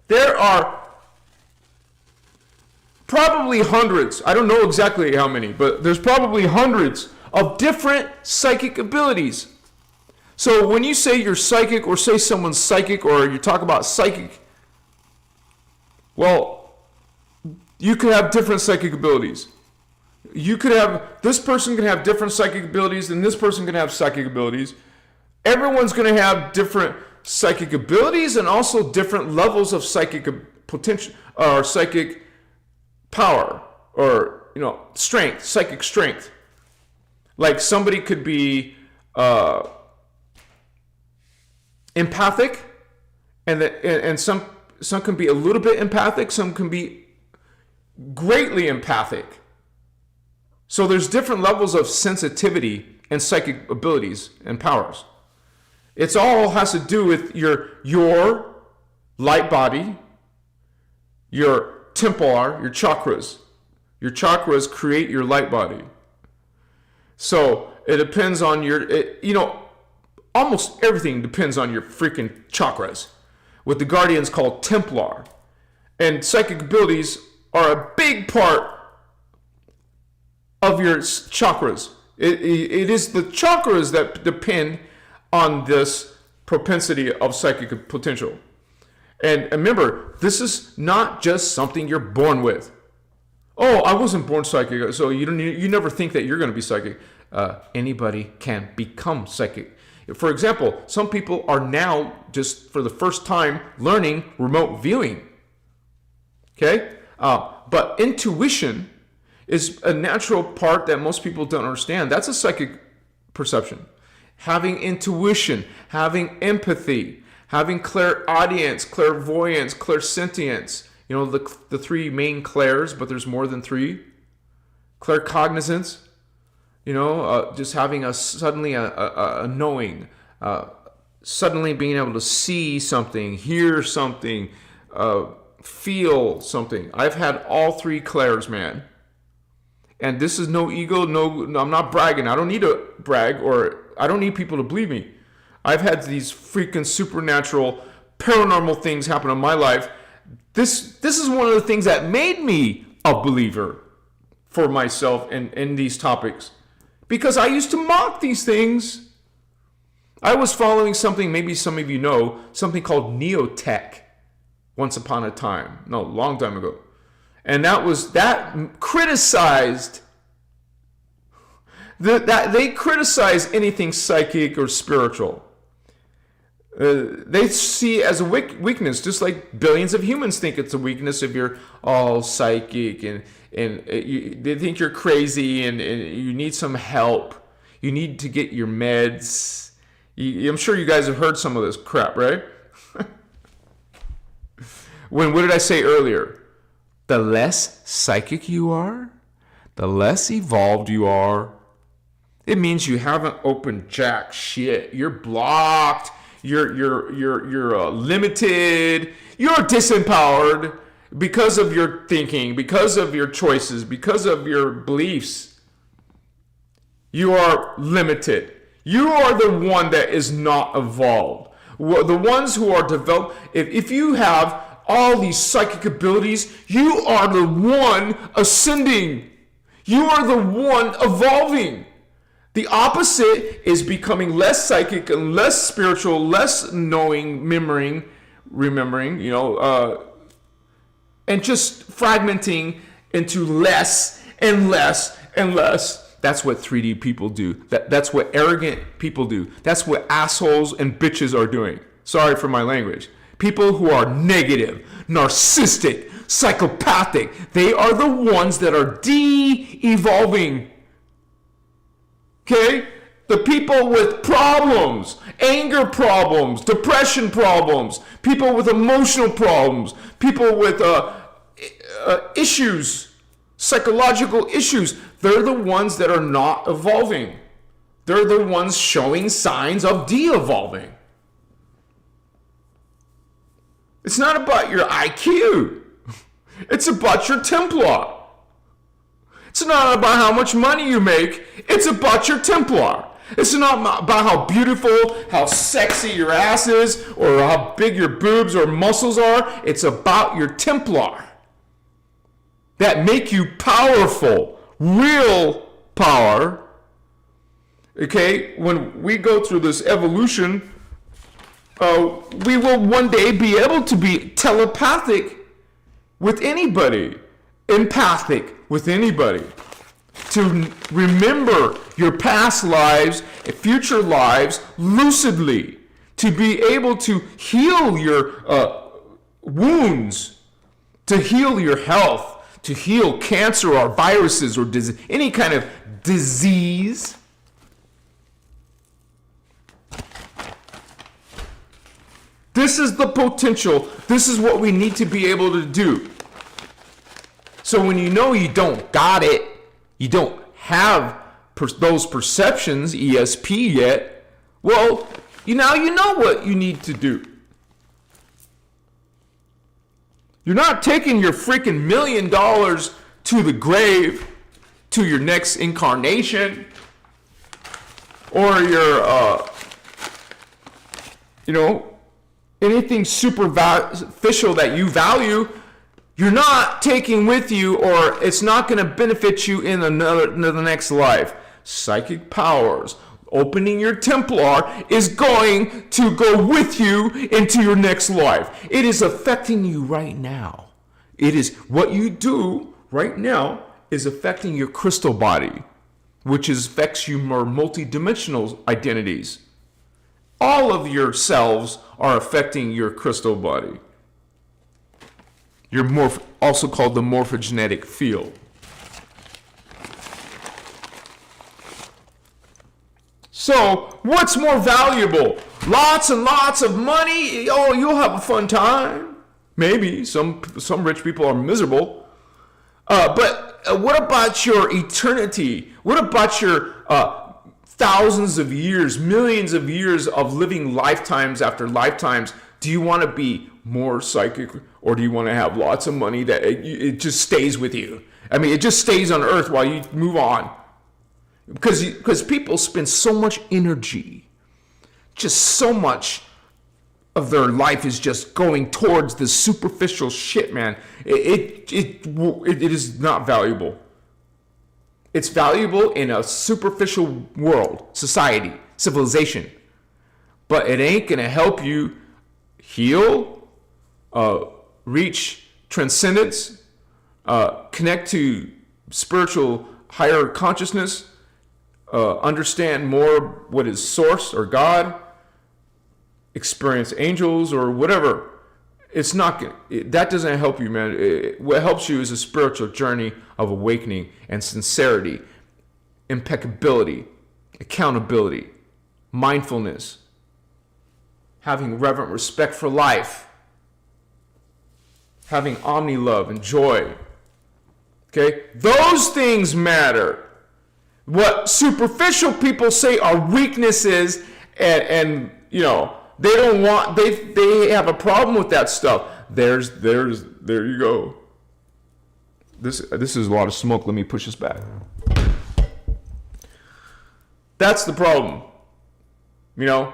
there are probably hundreds, I don't know exactly how many, but there's probably hundreds of different psychic abilities. So when you say you're psychic, or say someone's psychic, or you talk about psychic, well, you could have different psychic abilities. You could have, this person can have different psychic abilities, and this person can have psychic abilities. Everyone's going to have different psychic abilities, and also different levels of psychic potential, or psychic power, or strength, psychic strength. Like somebody could be empathic, and some can be a little bit empathic, some can be greatly empathic. So there's different levels of sensitivity and psychic abilities and powers. It's all has to do with your light body, your templar, your chakras. Your chakras create your light body. So it depends on almost everything depends on your freaking chakras, what the Guardians call templar. And psychic abilities are a big part of your chakras. It is the chakras that depend on this propensity of psychic potential. And remember, this is not just something you're born with. Oh, I wasn't born psychic, so you never think that you're going to be psychic. Anybody can become psychic. For example, some people are now just for the first time learning remote viewing. Okay? But intuition is a natural part that most people don't understand. That's a psychic perception. Having intuition, having empathy, having clairaudience, clairvoyance, clairsentience. You know, the three main clairs, but there's more than three. Claircognizance, just having suddenly a knowing, suddenly being able to see something, hear something, feel something. I've had all three clairs, man. And this is no ego, no, I'm not bragging. I don't need to brag, or I don't need people to believe me. I've had these freaking supernatural, paranormal things happen in my life. This is one of the things that made me a believer for myself in these topics. Because I used to mock these things. I was following something, maybe some of you know, something called neotech once upon a time. No, long time ago. And that criticized, they criticize anything psychic or spiritual. They see it as a weakness, just like billions of humans think it's a weakness if you're all psychic and they think you're crazy and you need some help. You need to get your meds. I'm sure you guys have heard some of this crap, right? What did I say earlier? The less psychic you are, the less evolved you are. It means you haven't opened jack shit. You're blocked. You're limited. You're disempowered because of your thinking, because of your choices, because of your beliefs. You are limited. You are the one that is not evolved. The ones who are developed. If you have all these psychic abilities, you are the one ascending. You are the one evolving. The opposite is becoming less psychic and less spiritual, less knowing, remembering, and just fragmenting into less and less and less. That's what 3D people do. That's what arrogant people do. That's what assholes and bitches are doing. Sorry for my language. People who are negative, narcissistic, psychopathic, they are the ones that are de-evolving. Okay? The people with problems, anger problems, depression problems, people with emotional problems, people with issues, psychological issues, they're the ones that are not evolving. They're the ones showing signs of de-evolving. It's not about your IQ. It's about your Templar. It's not about how much money you make. It's about your Templar. It's not about how beautiful, how sexy your ass is, or how big your boobs or muscles are. It's about your Templar that make you powerful, real power. Okay, when we go through this evolution, we will one day be able to be telepathic with anybody, empathic with anybody, to remember your past lives and future lives lucidly, to be able to heal your wounds, to heal your health, to heal cancer or viruses or any kind of disease. This is the potential. This is what we need to be able to do. So when you know you don't got it, you don't have those perceptions, ESP yet, well, now you know what you need to do. You're not taking your freaking $1 million to the grave, to your next incarnation, or your, anything superficial that you value. You're not taking with you, or it's not going to benefit you in the next life. Psychic powers, Opening your Templar is going to go with you into your next life. It is affecting you right now. It is what you do right now is affecting your crystal body, which affects your more multidimensional identities. All of your selves are affecting your crystal body. You're also called the morphogenetic field. So, what's more valuable? Lots and lots of money? Oh, you'll have a fun time. Maybe some rich people are miserable. But what about your eternity? What about your thousands of years, millions of years of living lifetimes after lifetimes? Do you want to be more psychic, or do you want to have lots of money that it just stays with you? I mean, it just stays on earth while you move on. Because people spend so much energy, just so much of their life is just going towards this superficial shit, man. It is not valuable. It's valuable in a superficial world, society, civilization. But it ain't going to help you heal, reach transcendence, connect to spiritual higher consciousness, understand more what is source or God, experience angels or whatever. It's not that doesn't help you, man. What helps you is a spiritual journey of awakening and sincerity, impeccability, accountability, mindfulness, having reverent respect for life, having omni love and joy. Okay, those things matter. What superficial people say are weaknesses, and you know, they don't want, they have a problem with that stuff. There you go. This is a lot of smoke. Let me push this back. That's the problem. You know,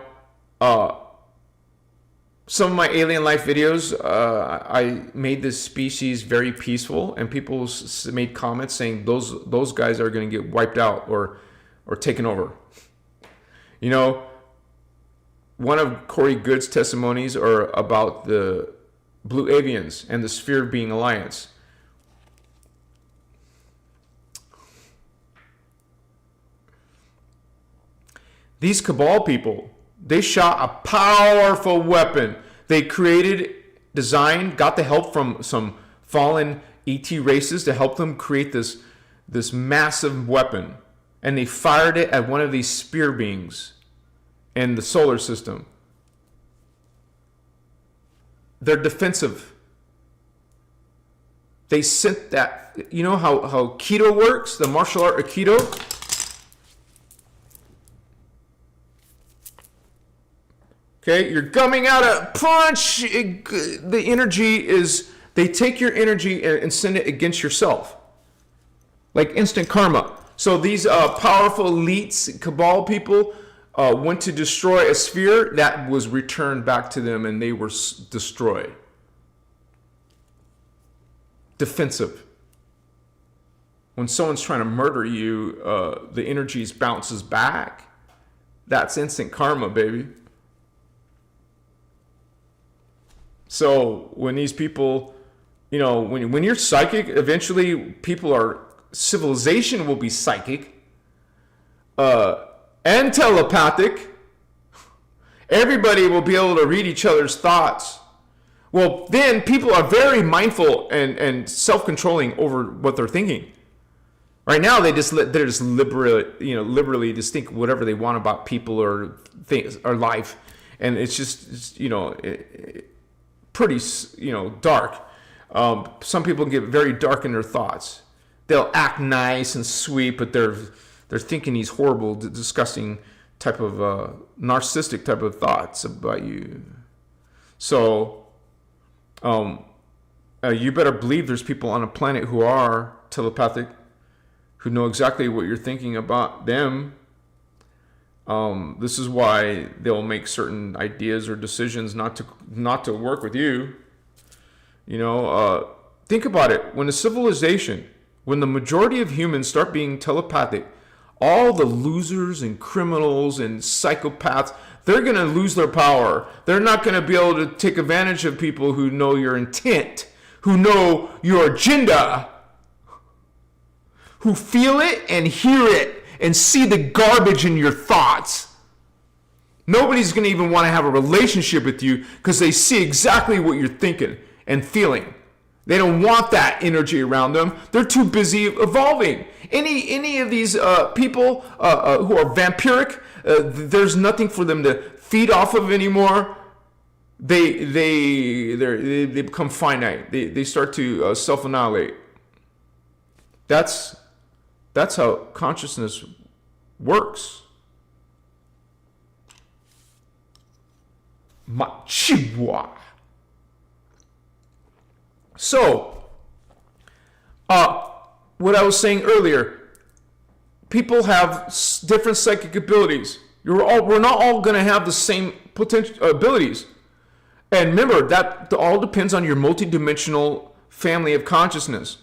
some of my alien life videos, I made this species very peaceful, and people made comments saying those guys are going to get wiped out or taken over. You know, one of Corey Good's testimonies are about the Blue Avians and the Sphere Being Alliance. These Cabal people, they shot a powerful weapon. They created, designed, got the help from some fallen ET races to help them create this massive weapon. And they fired it at one of these spear beings in the solar system. They're defensive. They sent that, you know how Keto works, the martial art of Keto? Okay, you're gumming out a punch. The energy is, they take your energy and send it against yourself. Like instant karma. So these powerful elites, Cabal people, went to destroy a sphere that was returned back to them, and they were destroyed. Defensive. When someone's trying to murder you, the energy bounces back. That's instant karma, baby. So when these people, you know, when you're psychic, eventually civilization will be psychic and telepathic. Everybody will be able to read each other's thoughts. Well, then people are very mindful and self-controlling over what they're thinking. Right now, they're just liberally just think whatever they want about people or things or life, and it's just pretty, dark. Some people get very dark in their thoughts. They'll act nice and sweet, but they're thinking these horrible, disgusting type of narcissistic type of thoughts about you. So, you better believe there's people on a planet who are telepathic, who know exactly what you're thinking about them. This is why they'll make certain ideas or decisions not to work with you. Think about it. When the majority of humans start being telepathic, all the losers and criminals and psychopaths, they're going to lose their power. They're not going to be able to take advantage of people who know your intent, who know your agenda, who feel it and hear it and see the garbage in your thoughts. Nobody's going to even want to have a relationship with you because they see exactly what you're thinking and feeling. They don't want that energy around them. They're too busy evolving. Any of these people who are vampiric, there's nothing for them to feed off of anymore. They become finite. They start to self-annihilate. That's how consciousness works. Machiwa. So, what I was saying earlier, people have different psychic abilities. We're not all going to have the same potential abilities. And remember, that all depends on your multidimensional family of consciousness.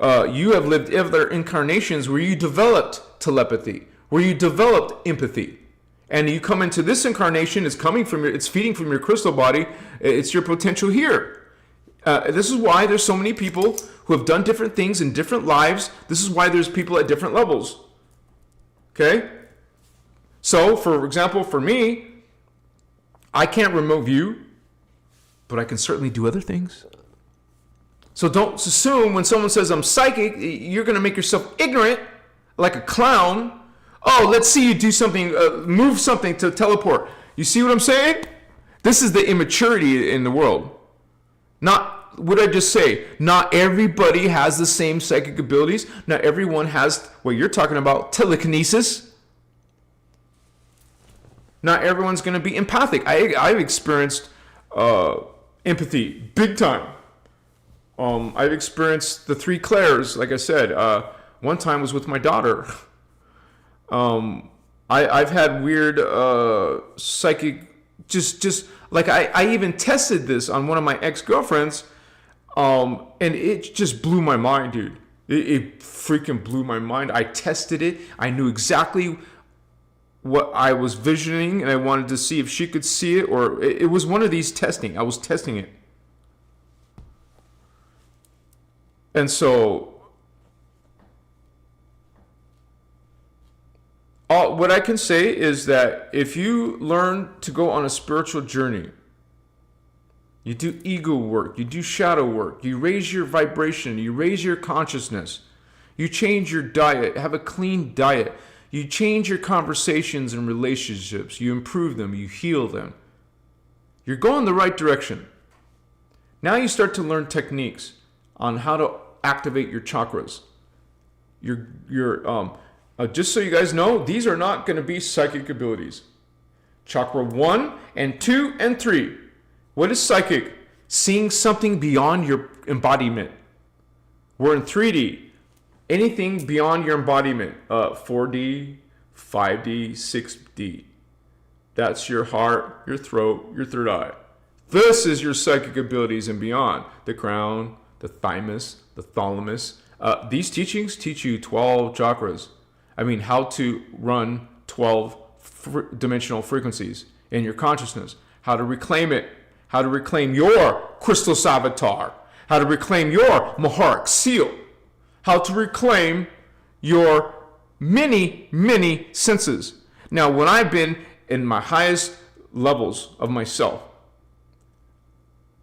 You have lived other incarnations where you developed telepathy, where you developed empathy. And you come into this incarnation, it's feeding from your crystal body, it's your potential here. This is why there's so many people who have done different things in different lives. This is why there's people at different levels. Okay? So, for example, for me, I can't remote view, but I can certainly do other things. So don't assume when someone says I'm psychic, you're going to make yourself ignorant like a clown. Oh, let's see you do something, move something to teleport. You see what I'm saying? This is the immaturity in the world. Not, what did I just say? Not everybody has the same psychic abilities. Not everyone has what you're talking about, telekinesis. Not everyone's going to be empathic. I've experienced empathy big time. I've experienced the three Claires, like I said. One time was with my daughter. I've had weird psychic, just like I even tested this on one of my ex-girlfriends, and it just blew my mind, dude. It freaking blew my mind. I tested it. I knew exactly what I was visioning, and I wanted to see if she could see it, or it was one of these testing. I was testing it. And so, what I can say is that if you learn to go on a spiritual journey, you do ego work, you do shadow work, you raise your vibration, you raise your consciousness, you change your diet, have a clean diet, you change your conversations and relationships, you improve them, you heal them. You're going the right direction. Now you start to learn techniques on how to activate your chakras. Just so you guys know, these are not going to be psychic abilities. Chakra 1 and 2 and 3. What is psychic? Seeing something beyond your embodiment. We're in 3D. Anything beyond your embodiment. 4D, 5D, 6D. That's your heart, your throat, your third eye. This is your psychic abilities and beyond. The crown, the thymus, the thalamus. These teachings teach you 12 chakras. I mean, how to run 12 dimensional frequencies in your consciousness. How to reclaim it. How to reclaim your Christos avatar. How to reclaim your Maharic seal. How to reclaim your many, many senses. Now, when I've been in my highest levels of myself,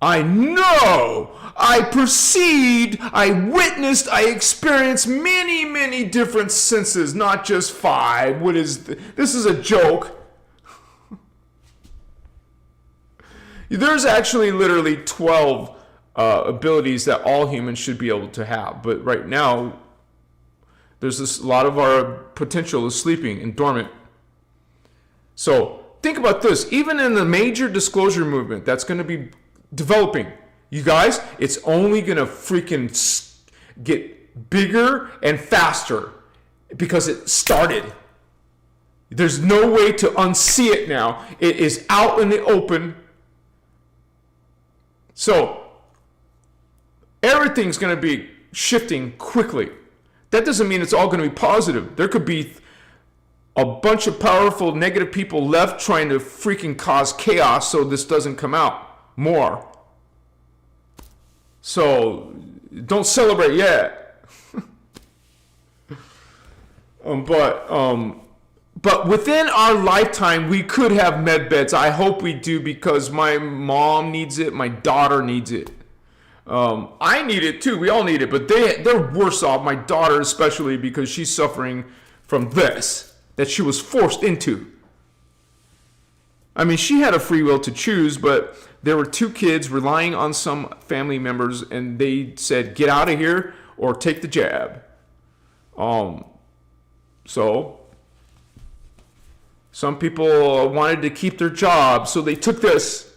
I know, I perceived, I witnessed, I experienced many, many different senses, not just 5. What is this is a joke. There's actually literally 12 abilities that all humans should be able to have. But right now, there's a lot of our potential is sleeping and dormant. So think about this. Even in the major disclosure movement that's going to be developing, you guys, it's only going to freaking get bigger and faster because it started. There's no way to unsee it now. It is out in the open. So everything's going to be shifting quickly. That doesn't mean it's all going to be positive. There could be a bunch of powerful negative people left trying to freaking cause chaos so this doesn't come out more. So don't celebrate yet. But within our lifetime, we could have med beds. I hope we do, because my mom needs it. My daughter needs it. I need it too. We all need it, but they're worse off. My daughter especially, because she's suffering from this that she was forced into. I mean, she had a free will to choose, but there were 2 kids relying on some family members, and they said, get out of here or take the jab. So some people wanted to keep their job, so they took this.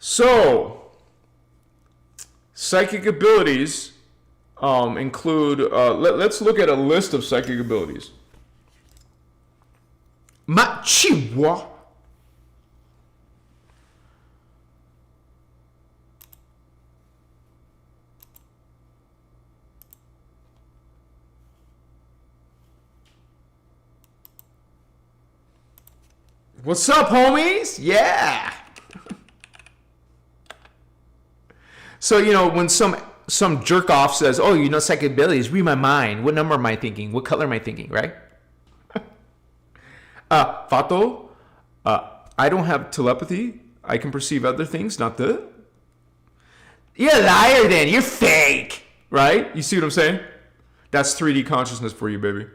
So, psychic abilities include, let's look at a list of psychic abilities. Machiwa. What's up, homies? Yeah. So, when some jerk off says, oh, psychic abilities, read my mind. What number am I thinking? What color am I thinking, right? Fato, I don't have telepathy. I can perceive other things, not the... You're a liar then. You're fake. Right? You see what I'm saying? That's 3D consciousness for you, baby.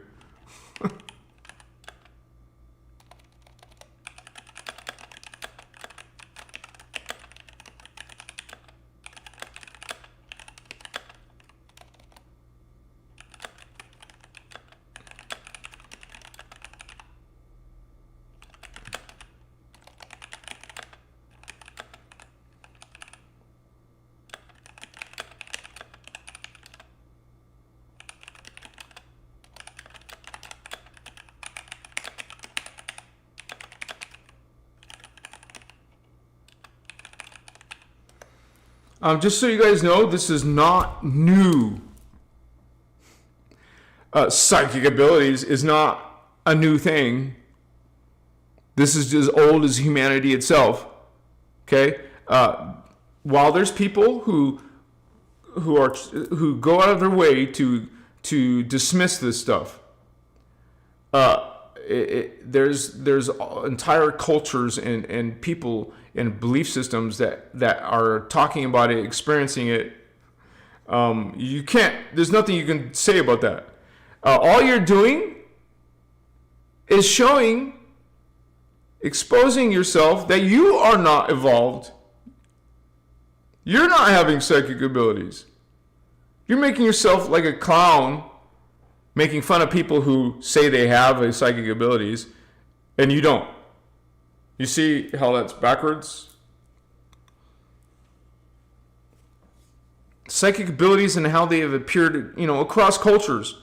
Just so you guys know, this is not new. Psychic abilities is not a new thing. This is as old as humanity itself. Okay? While there's people who go out of their way to dismiss this stuff, there's entire cultures and people and belief systems that are talking about it, experiencing it. There's nothing you can say about that. All you're doing is exposing yourself that you are not evolved. You're not having psychic abilities. You're making yourself like a clown, making fun of people who say they have psychic abilities, and you don't. You see how that's backwards? Psychic abilities and how they have appeared, across cultures.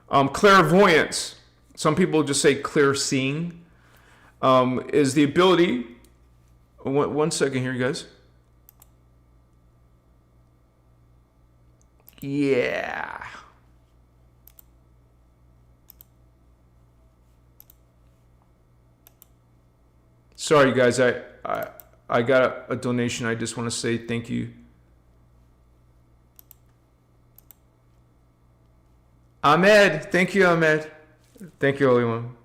Clairvoyance, some people just say clear seeing, is the ability. One second here, guys. Yeah. Sorry, guys. I got a donation. I just want to say thank you. Ahmed. Thank you, Ahmed. Thank you, Holy One.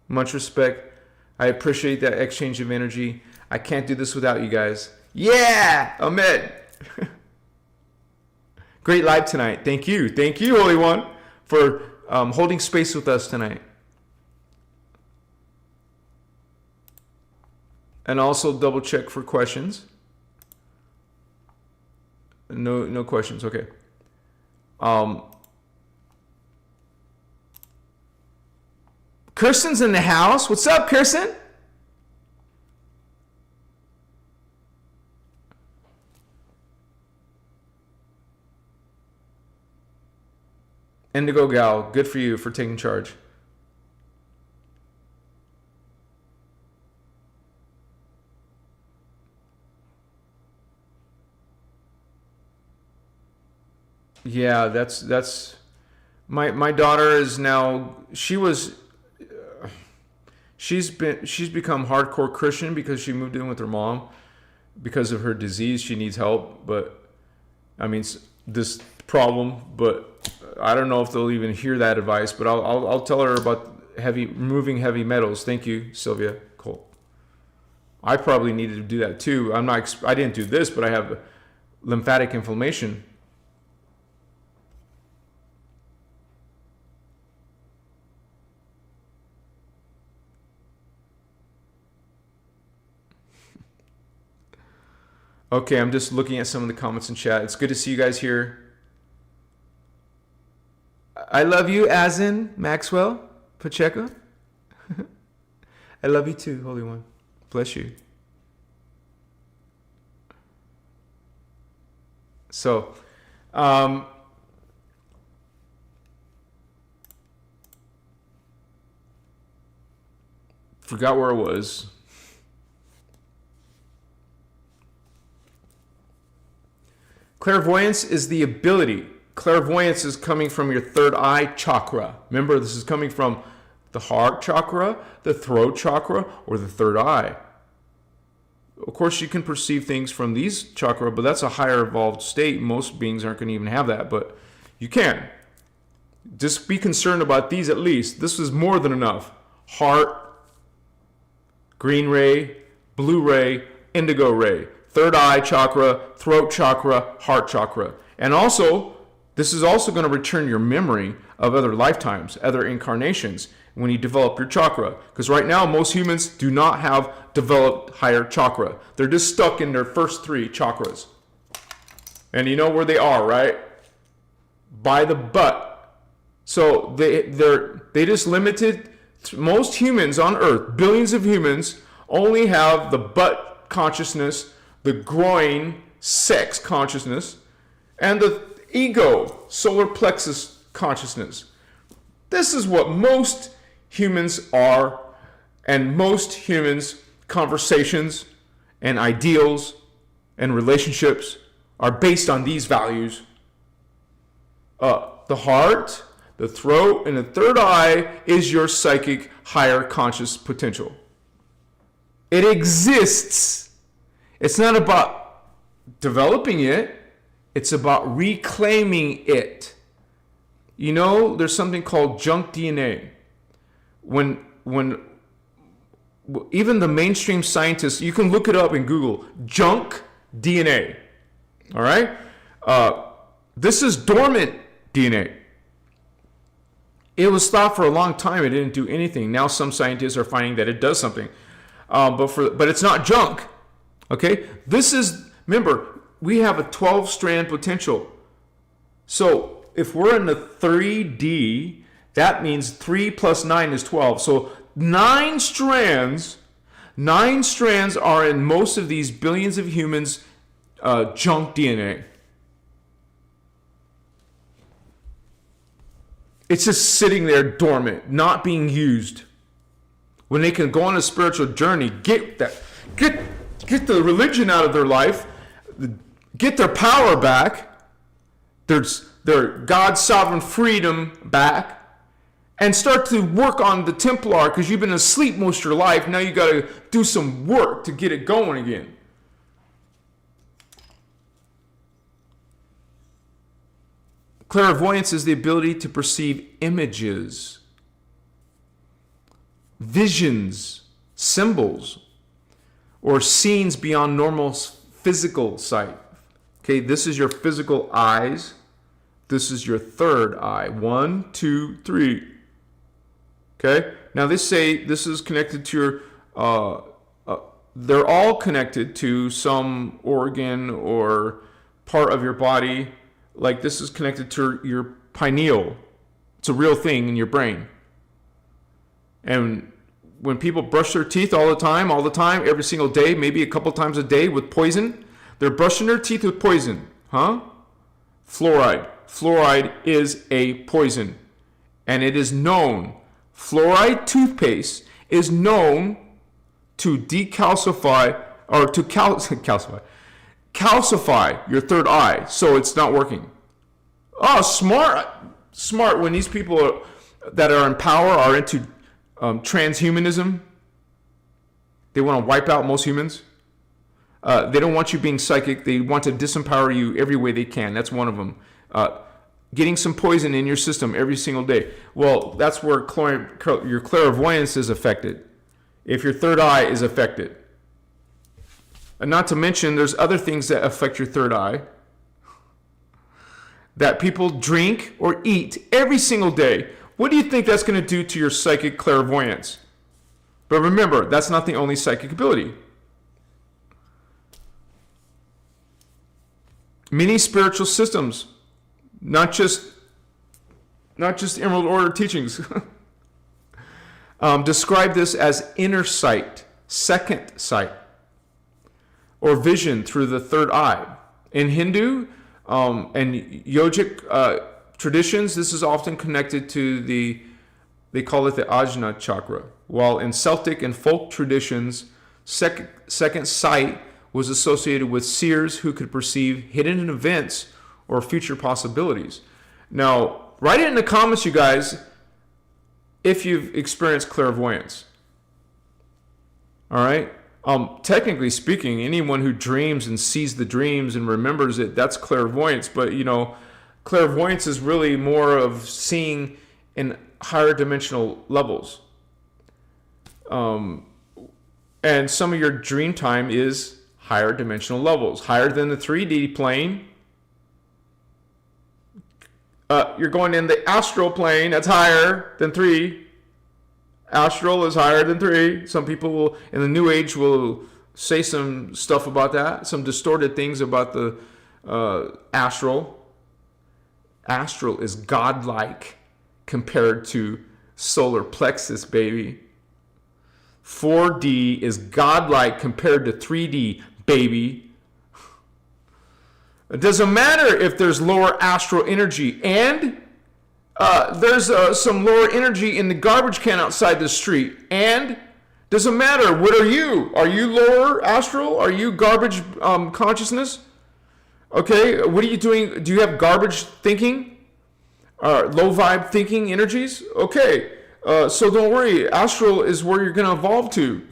Much respect. I appreciate that exchange of energy. I can't do this without you guys. Yeah, Ahmed. Great live tonight. Thank you. Thank you, Holy One, for holding space with us tonight. And also double check for questions. No questions. Okay. Kirsten's in the house. What's up, Kirsten? Indigo Gal, good for you for taking charge. Yeah, that's my daughter is now, she's become hardcore Christian because she moved in with her mom because of her disease. She needs help, but I mean this problem, but I don't know if they'll even hear that advice, but I'll tell her about removing heavy metals. Thank you, Sylvia Cole. I probably needed to do that too. I didn't do this, but I have lymphatic inflammation. Okay, I'm just looking at some of the comments in chat. It's good to see you guys here. I love you, as in Maxwell Pacheco. I love you too, Holy One. Bless you. So, forgot where I was. Clairvoyance is the ability. Clairvoyance is coming from your third eye chakra. Remember, this is coming from the heart chakra, the throat chakra, or the third eye. Of course, you can perceive things from these chakra, but that's a higher evolved state. Most beings aren't going to even have that, but you can. Just be concerned about these at least. This is more than enough. Heart, green ray, blue ray, indigo ray. Third eye chakra, throat chakra, heart chakra. And also, this is also going to return your memory of other lifetimes, other incarnations, when you develop your chakra. Because right now, most humans do not have developed higher chakra. They're just stuck in their first three chakras. And you know where they are, right? By the butt. So they just limited, most humans on Earth, billions of humans, only have the butt consciousness, the groin, sex consciousness, and the ego, solar plexus consciousness. This is what most humans are, and most humans' conversations and ideals and relationships are based on these values. The heart, the throat, and the third eye is your psychic higher conscious potential. It exists. It's not about developing it. It's about reclaiming it. You know, there's something called junk DNA. When even the mainstream scientists, you can look it up in Google, junk DNA. All right? This is dormant DNA. It was thought for a long time it didn't do anything. Now some scientists are finding that it does something. But it's not junk. Okay? This is, remember, we have a 12-strand potential. So if we're in the 3D, that means 3 plus 9 is 12. So 9 strands are in most of these billions of humans' junk DNA. It's just sitting there dormant, not being used. When they can go on a spiritual journey, get the religion out of their life, get their power back, their God's sovereign freedom back, and start to work on the Templar, because you've been asleep most of your life. Now you got to do some work to get it going again. Clairvoyance is the ability to perceive images, visions, symbols, or scenes beyond normal physical sight. Okay, this is your physical eyes. This is your third eye. 1, 2, 3. Okay, now they say this is connected to your, they're all connected to some organ or part of your body. Like this is connected to your pineal. It's a real thing in your brain. And when people brush their teeth all the time, every single day, maybe a couple times a day with poison, they're brushing their teeth with poison. Huh? Fluoride. Fluoride is a poison. And it is known, fluoride toothpaste is known to decalcify, or to calcify your third eye, so it's not working. Oh, smart. When these people that are in power are into transhumanism, they want to wipe out most humans. They don't want you being psychic. They want to disempower you every way they can. That's one of them. Getting some poison in your system every single day. Well, that's where your clairvoyance is affected. If your third eye is affected. And not to mention, there's other things that affect your third eye that people drink or eat every single day. What do you think that's going to do to your psychic clairvoyance? But remember, that's not the only psychic ability. Many spiritual systems, not just Emerald Order teachings, describe this as inner sight, second sight, or vision through the third eye. In Hindu and yogic traditions, this is often connected to they call it the Ajna chakra. While in Celtic and folk traditions, second sight was associated with seers who could perceive hidden events or future possibilities. Now, write it in the comments, you guys, if you've experienced clairvoyance. All right? Technically speaking, anyone who dreams and sees the dreams and remembers it, that's clairvoyance. But, clairvoyance is really more of seeing in higher dimensional levels. And some of your dream time is higher dimensional levels, higher than the 3D plane. You're going in the astral plane, that's higher than 3. Astral is higher than 3. Some people will, in the New Age, will say some stuff about that, some distorted things about the astral. Astral is godlike compared to solar plexus, baby. 4D is godlike compared to 3D, baby. It doesn't matter if there's lower astral energy, and there's some lower energy in the garbage can outside the street, and doesn't matter. What are you? Are you lower astral? Are you garbage consciousness? Okay, what are you doing? Do you have garbage thinking? Low vibe thinking energies? Okay, so don't worry. Astral is where you're going to evolve to.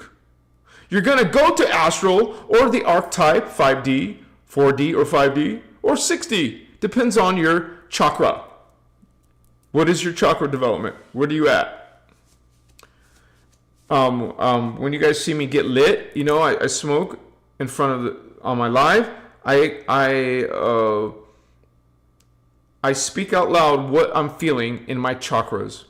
You're going to go to astral or the archetype, 5D, 4D or 5D, or 6D. Depends on your chakra. What is your chakra development? Where are you at? When you guys see me get lit, I smoke in front of on my live. I speak out loud what I'm feeling in my chakras.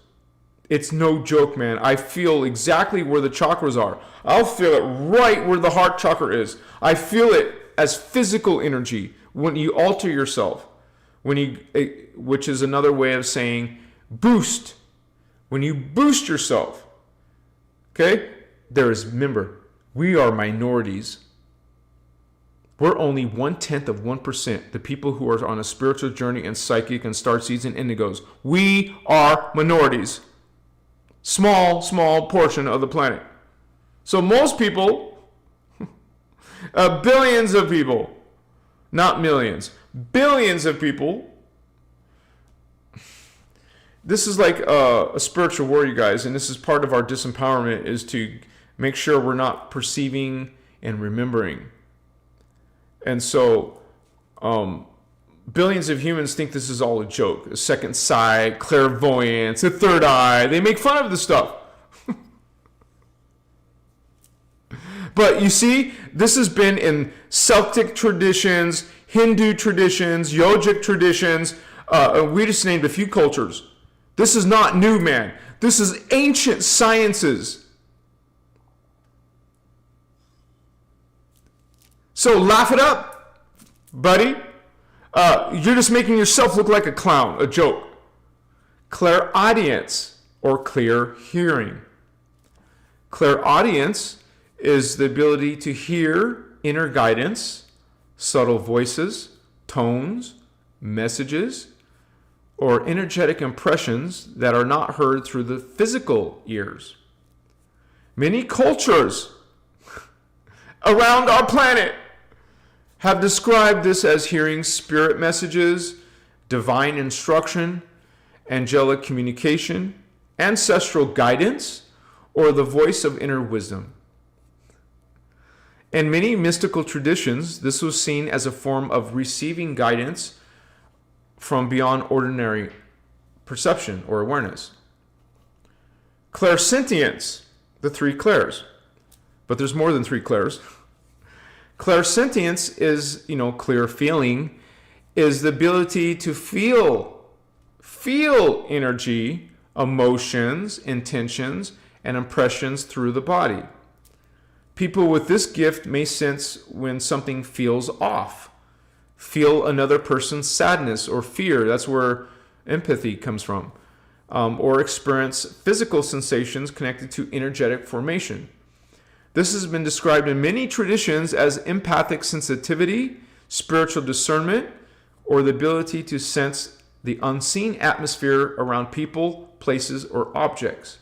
It's no joke, man. I feel exactly where the chakras are. I'll feel it right where the heart chakra is. I feel it as physical energy when you alter yourself. Which is another way of saying boost. When you boost yourself. Okay? Remember, we are minorities. We're only 1/10%. The people who are on a spiritual journey and psychic and starseeds and indigos. We are minorities. Small portion of the planet. So most people, billions of people, not millions, billions of people. This is like a spiritual war, you guys, and this is part of our disempowerment, is to make sure we're not perceiving and remembering. And so billions of humans think this is all a joke. A second sight, clairvoyance, a third eye. They make fun of this stuff. But you see, this has been in Celtic traditions, Hindu traditions, yogic traditions. We just named a few cultures. This is not new, man. This is ancient sciences. So laugh it up, buddy. You're just making yourself look like a clown, a joke. Clairaudience, or clear hearing. Clairaudience is the ability to hear inner guidance, subtle voices, tones, messages, or energetic impressions that are not heard through the physical ears. Many cultures around our planet have described this as hearing spirit messages, divine instruction, angelic communication, ancestral guidance, or the voice of inner wisdom. In many mystical traditions, this was seen as a form of receiving guidance from beyond ordinary perception or awareness. Clairsentience, the three clairs. But there's more than three clairs. Clairsentience is, clear feeling, is the ability to feel energy, emotions, intentions, and impressions through the body. People with this gift may sense when something feels off, feel another person's sadness or fear. That's where empathy comes from. Or experience physical sensations connected to energetic formation. This has been described in many traditions as empathic sensitivity, spiritual discernment, or the ability to sense the unseen atmosphere around people, places, or objects.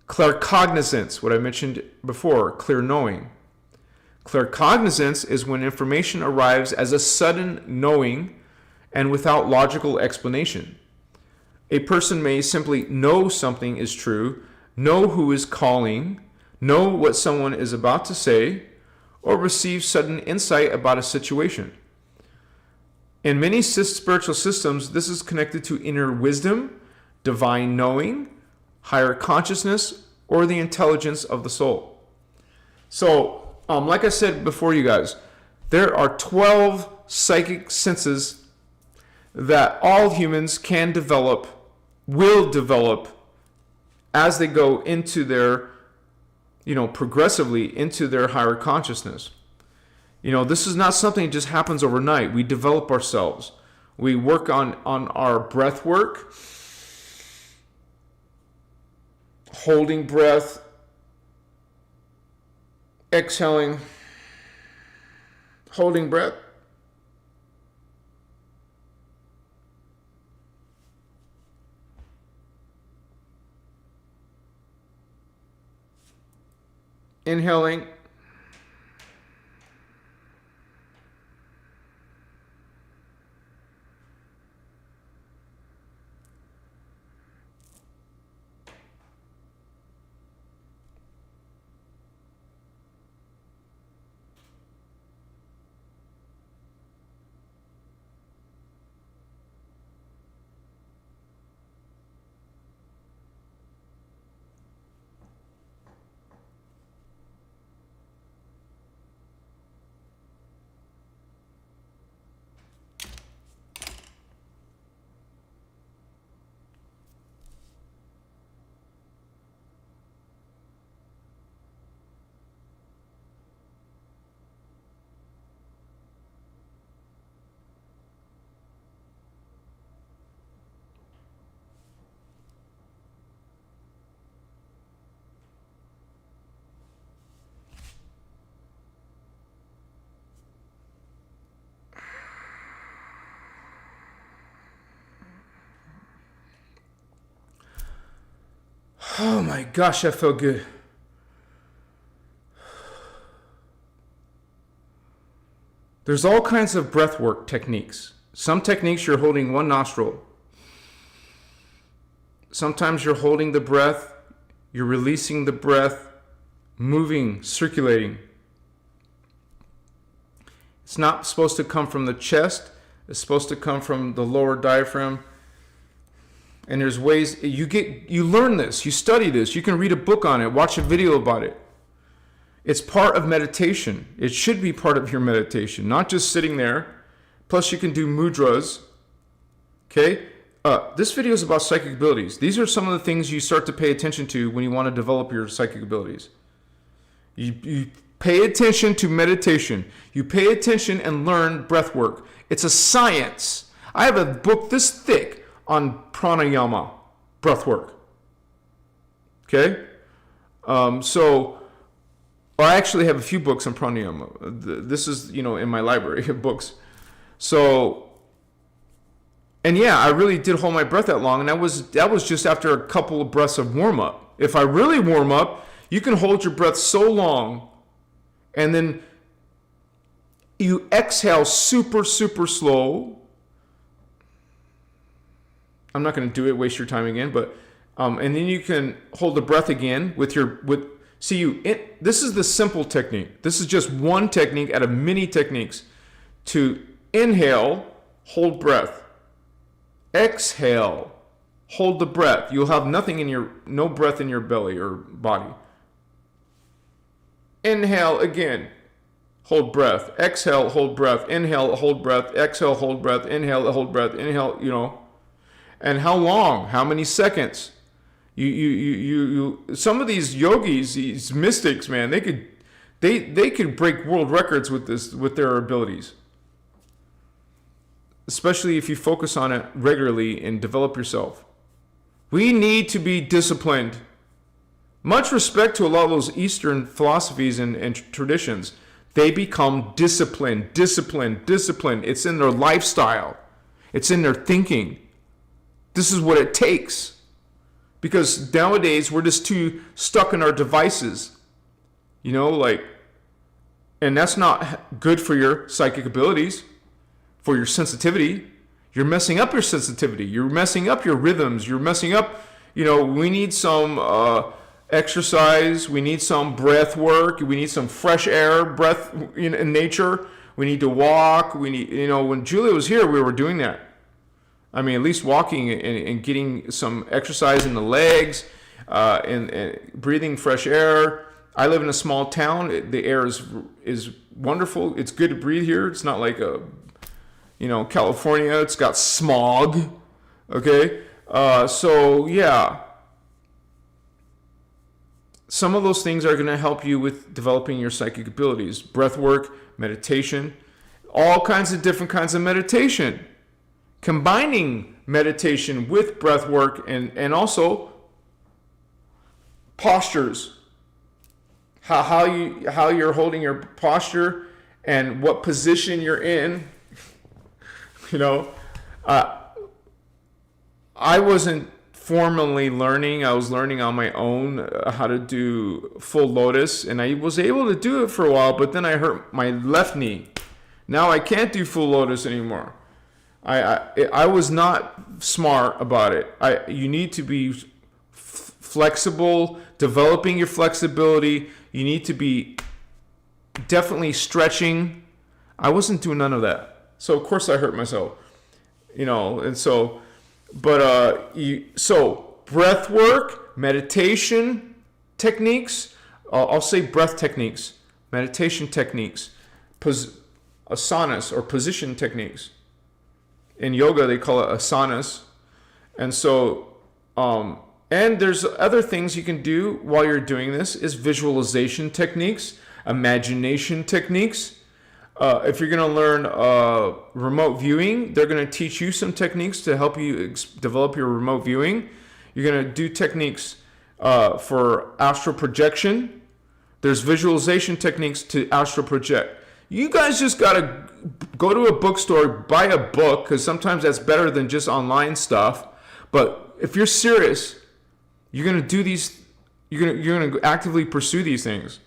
Claircognizance, what I mentioned before, clear knowing. Claircognizance is when information arrives as a sudden knowing and without logical explanation. A person may simply know something is true, know who is calling, know what someone is about to say, or receive sudden insight about a situation. In many spiritual systems, this is connected to inner wisdom, divine knowing, higher consciousness, or the intelligence of the soul. So, like I said before, you guys, there are 12 psychic senses that all humans can develop, will develop, as they go into their, progressively into their higher consciousness. This is not something that just happens overnight. We develop ourselves. We work on our breath work, holding breath, exhaling, holding breath. Inhaling. Oh my gosh, that felt good. There's all kinds of breath work techniques. Some techniques you're holding one nostril. Sometimes you're holding the breath, you're releasing the breath, moving, circulating. It's not supposed to come from the chest. It's supposed to come from the lower diaphragm. And there's ways you learn this, you study this, you can read a book on it, watch a video about it. It's part of meditation. It should be part of your meditation, not just sitting there. Plus you can do mudras. Okay? This video is about psychic abilities. These are some of the things you start to pay attention to when you want to develop your psychic abilities. You pay attention to meditation. You pay attention and learn breath work. It's a science. I have a book this thick on pranayama, breath work. Okay? So I actually have a few books on pranayama. This is, in my library of books. So, and yeah, I really did hold my breath that long, and that was just after a couple of breaths of warm-up. If I really warm up, you can hold your breath so long, and then you exhale super, super slow, I'm not going to do it, waste your time again, but and then you can hold the breath again this is the simple technique. This is just one technique out of many techniques. To inhale, hold breath. Exhale, hold the breath. You'll have no breath in your belly or body. Inhale again, hold breath. Exhale, hold breath. Inhale, hold breath. Exhale, hold breath. Inhale, hold breath. Inhale, And how long? How many seconds? Some of these yogis, these mystics, man, they could break world records with their abilities. Especially if you focus on it regularly and develop yourself. We need to be disciplined. Much respect to a lot of those Eastern philosophies and traditions. They become disciplined. It's in their lifestyle. It's in their thinking. This is what it takes. Because nowadays we're just too stuck in our devices. And that's not good for your psychic abilities, for your sensitivity. You're messing up your sensitivity. You're messing up your rhythms. You're messing up, we need some exercise. We need some breath work. We need some fresh air, breath in nature. We need to walk. We need, when Julia was here, we were doing that. I mean, at least walking and getting some exercise in the legs, and breathing fresh air. I live in a small town. The air is wonderful. It's good to breathe here. It's not like California. It's got smog. Okay, so yeah. Some of those things are going to help you with developing your psychic abilities. Breath work, meditation, all kinds of different kinds of meditation. Combining meditation with breath work and also postures. How you're holding your posture and what position you're in. I wasn't formally learning. I was learning on my own how to do full lotus, and I was able to do it for a while, but then I hurt my left knee. Now I can't do full lotus anymore. I was not smart about it. You need to be flexible, developing your flexibility. You need to be definitely stretching. I wasn't doing none of that. So of course I hurt myself. So breath work, meditation techniques, I'll say breath techniques, meditation techniques, asanas or position techniques. In yoga, they call it asanas. And so, and there's other things you can do while you're doing this is visualization techniques, imagination techniques. If you're going to learn remote viewing, they're going to teach you some techniques to help you develop your remote viewing. You're going to do techniques for astral projection. There's visualization techniques to astral project. You guys just got to go to a bookstore, buy a book, because sometimes that's better than just online stuff. But if you're serious, you're going to do these, you're going to actively pursue these things.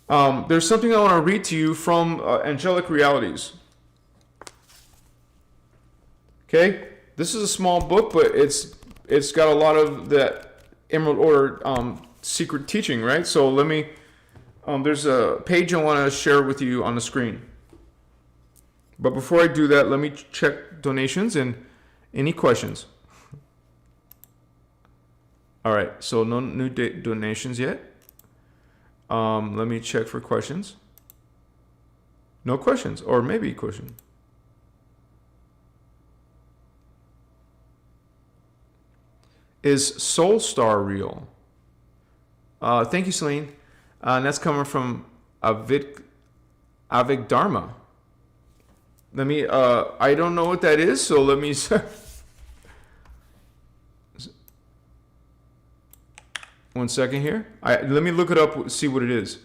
There's something I want to read to you from Angelic Realities. Okay? This is a small book, but it's got a lot of that Emerald Order secret teaching, right? So let me, there's a page I want to share with you on the screen. But before I do that, let me check donations and any questions. All right, so no new donations yet. Let me check for questions. No questions, or maybe a question. Is Soul Star real? Thank you, Celine. And that's coming from Avik Dharma. Let me, I don't know what that is, so let me... One second here. Let me look it up, see what it is.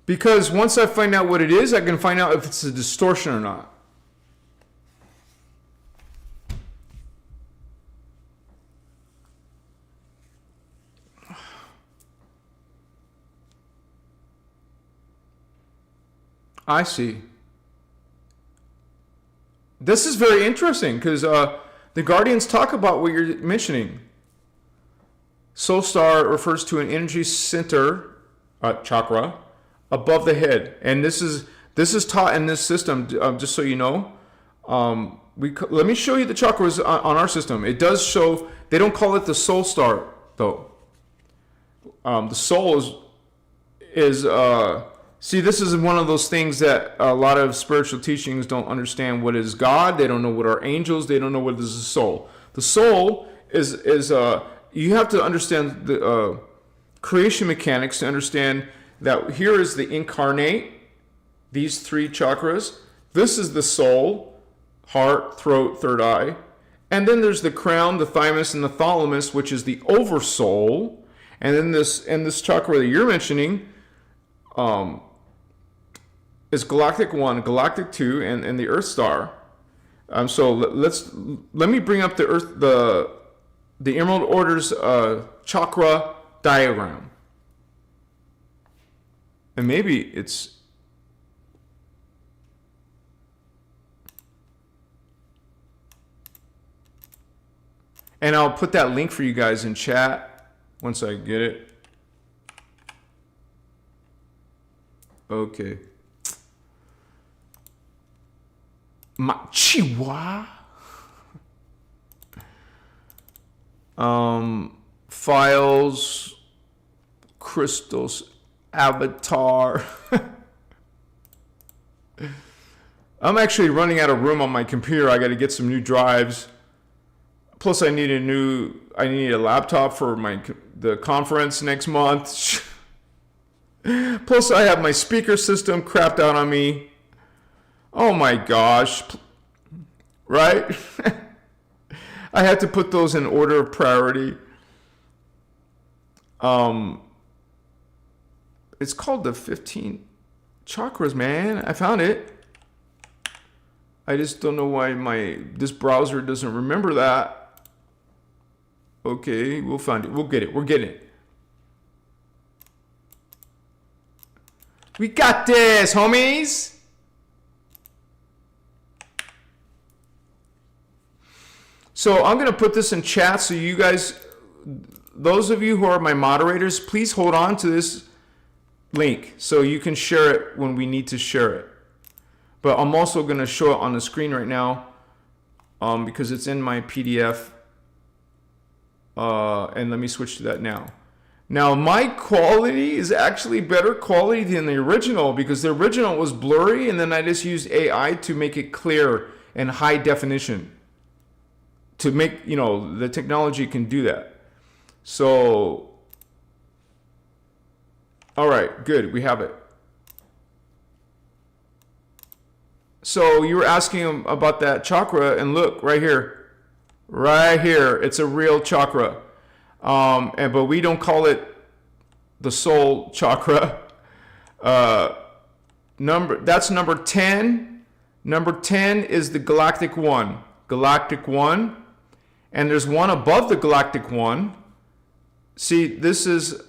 Because once I find out what it is, I can find out if it's a distortion or not. I see. This is very interesting because the Guardians talk about what you're mentioning. Soul star refers to an energy center, chakra, above the head, and this is taught in this system. Just so you know, let me show you the chakras on our system. It does show. They don't call it the soul star though. The soul is see, this is one of those things that a lot of spiritual teachings don't understand. What is God? They don't know what are angels. They don't know what is the soul. The soul is you have to understand the creation mechanics to understand that here is the incarnate, these three chakras. This is the soul, heart, throat, third eye. And then there's the crown, the thymus, and the thalamus, which is the oversoul. And then this chakra that you're mentioning is galactic 1, galactic 2, and the Earth star. So let me bring up the Earth, the Emerald Order's chakra diagram. And maybe it's... And I'll put that link for you guys in chat once I get it. Okay. Chihuahua. Files, Christos, avatar. I'm actually running out of room on my computer. I got to get some new drives. Plus, I need a laptop for the conference next month. Plus, I have my speaker system crapped out on me. Oh my gosh. Right? I had to put those in order of priority. It's called the 15 chakras, man. I found it. I just don't know why this browser doesn't remember that. Okay, we'll find it. We'll get it. We're getting it. We got this, homies. So I'm going to put this in chat so you guys, those of you who are my moderators, please hold on to this link so you can share it when we need to share it. But I'm also going to show it on the screen right now because it's in my PDF. And let me switch to that now. Now, my quality is actually better quality than the original because the original was blurry and then I just used AI to make it clear and high definition. To make, the technology can do that. So, all right, good, we have it. So you were asking about that chakra, and look, right here, it's a real chakra. But we don't call it the soul chakra. That's number 10. Number 10 is the galactic 1. Galactic 1. And there's one above the galactic 1. See, this is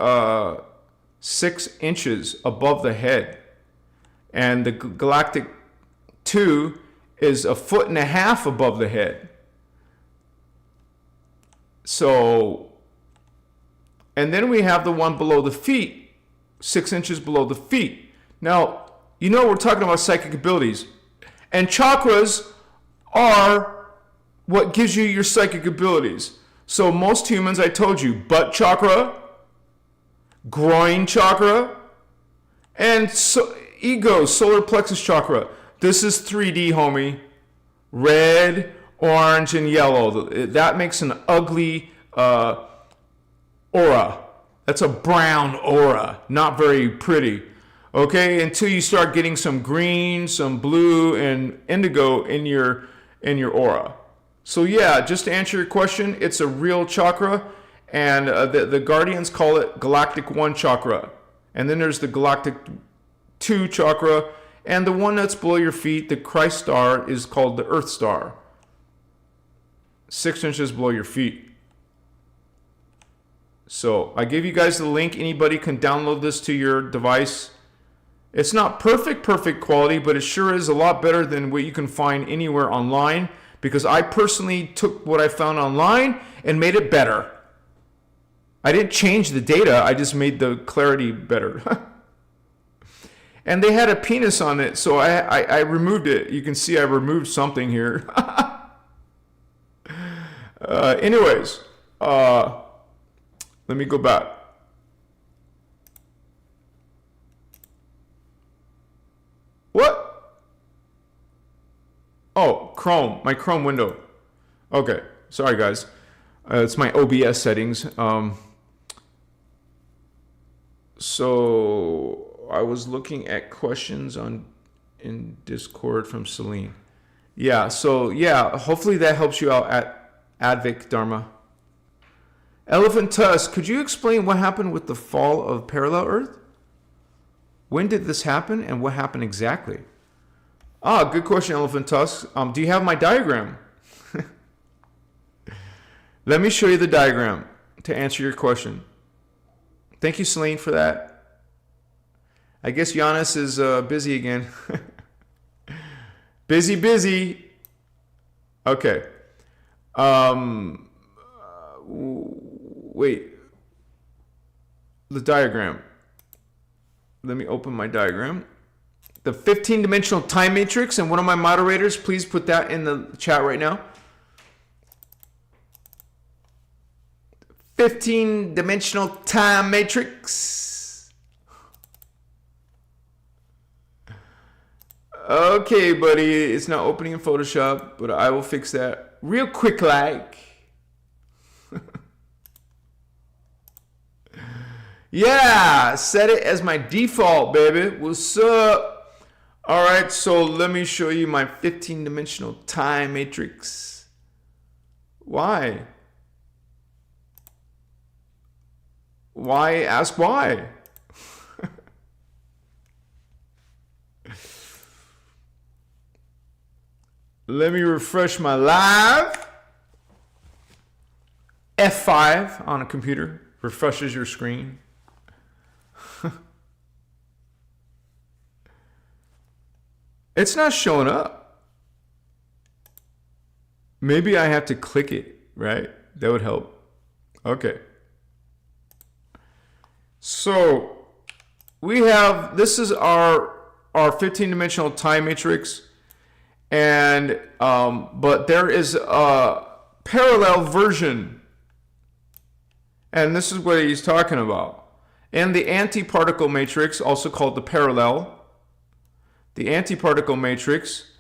6 inches above the head. And the galactic 2 is 1.5 feet above the head. So, and then we have the one below the feet, 6 inches below the feet. Now, we're talking about psychic abilities. And chakras are what gives you your psychic abilities. So most humans, I told you, butt chakra, groin chakra, and ego, solar plexus chakra. This is 3D, homie. Red, orange, and yellow. That makes an ugly aura. That's a brown aura. Not very pretty. Okay, until you start getting some green, some blue, and indigo in your aura. So yeah, just to answer your question, it's a real chakra, and the Guardians call it Galactic 1 chakra. And then there's the Galactic 2 chakra, and the one that's below your feet, the Christ star, is called the Earth star. 6 inches below your feet. So I gave you guys the link. Anybody can download this to your device. It's not perfect quality, but it sure is a lot better than what you can find anywhere online, because I personally took what I found online and made it better. I didn't change the data, I just made the clarity better. And they had a penis on it, so I removed it. You can see I removed something here. Anyways, let me go back. What? Oh, Chrome, my Chrome window. Okay, sorry guys. It's my OBS settings. So I was looking at questions in Discord from Celine. Yeah, so yeah, hopefully that helps you out at Advik Dharma. Elephant Tusk, could you explain what happened with the fall of parallel Earth? When did this happen and what happened exactly? Ah, good question, Elephant Tusk. Do you have my diagram? Let me show you the diagram to answer your question. Thank you, Celine, for that. I guess Giannis is busy again. Busy. Okay. Wait. The diagram. Let me open my diagram. The 15-dimensional time matrix, and one of my moderators, please put that in the chat right now. 15-dimensional time matrix. Okay, buddy, it's not opening in Photoshop, but I will fix that real quick like. Yeah, set it as my default, baby. What's up? All right, so let me show you my 15-dimensional time matrix. Why? Why? Ask why. Let me refresh my live. F5 on a computer refreshes your screen. It's not showing up. Maybe I have to click it, right? That would help. Okay. So we have, this is our 15-dimensional time matrix, and but there is a parallel version, and this is what he's talking about. In the antiparticle matrix, also called the parallel, the antiparticle matrix,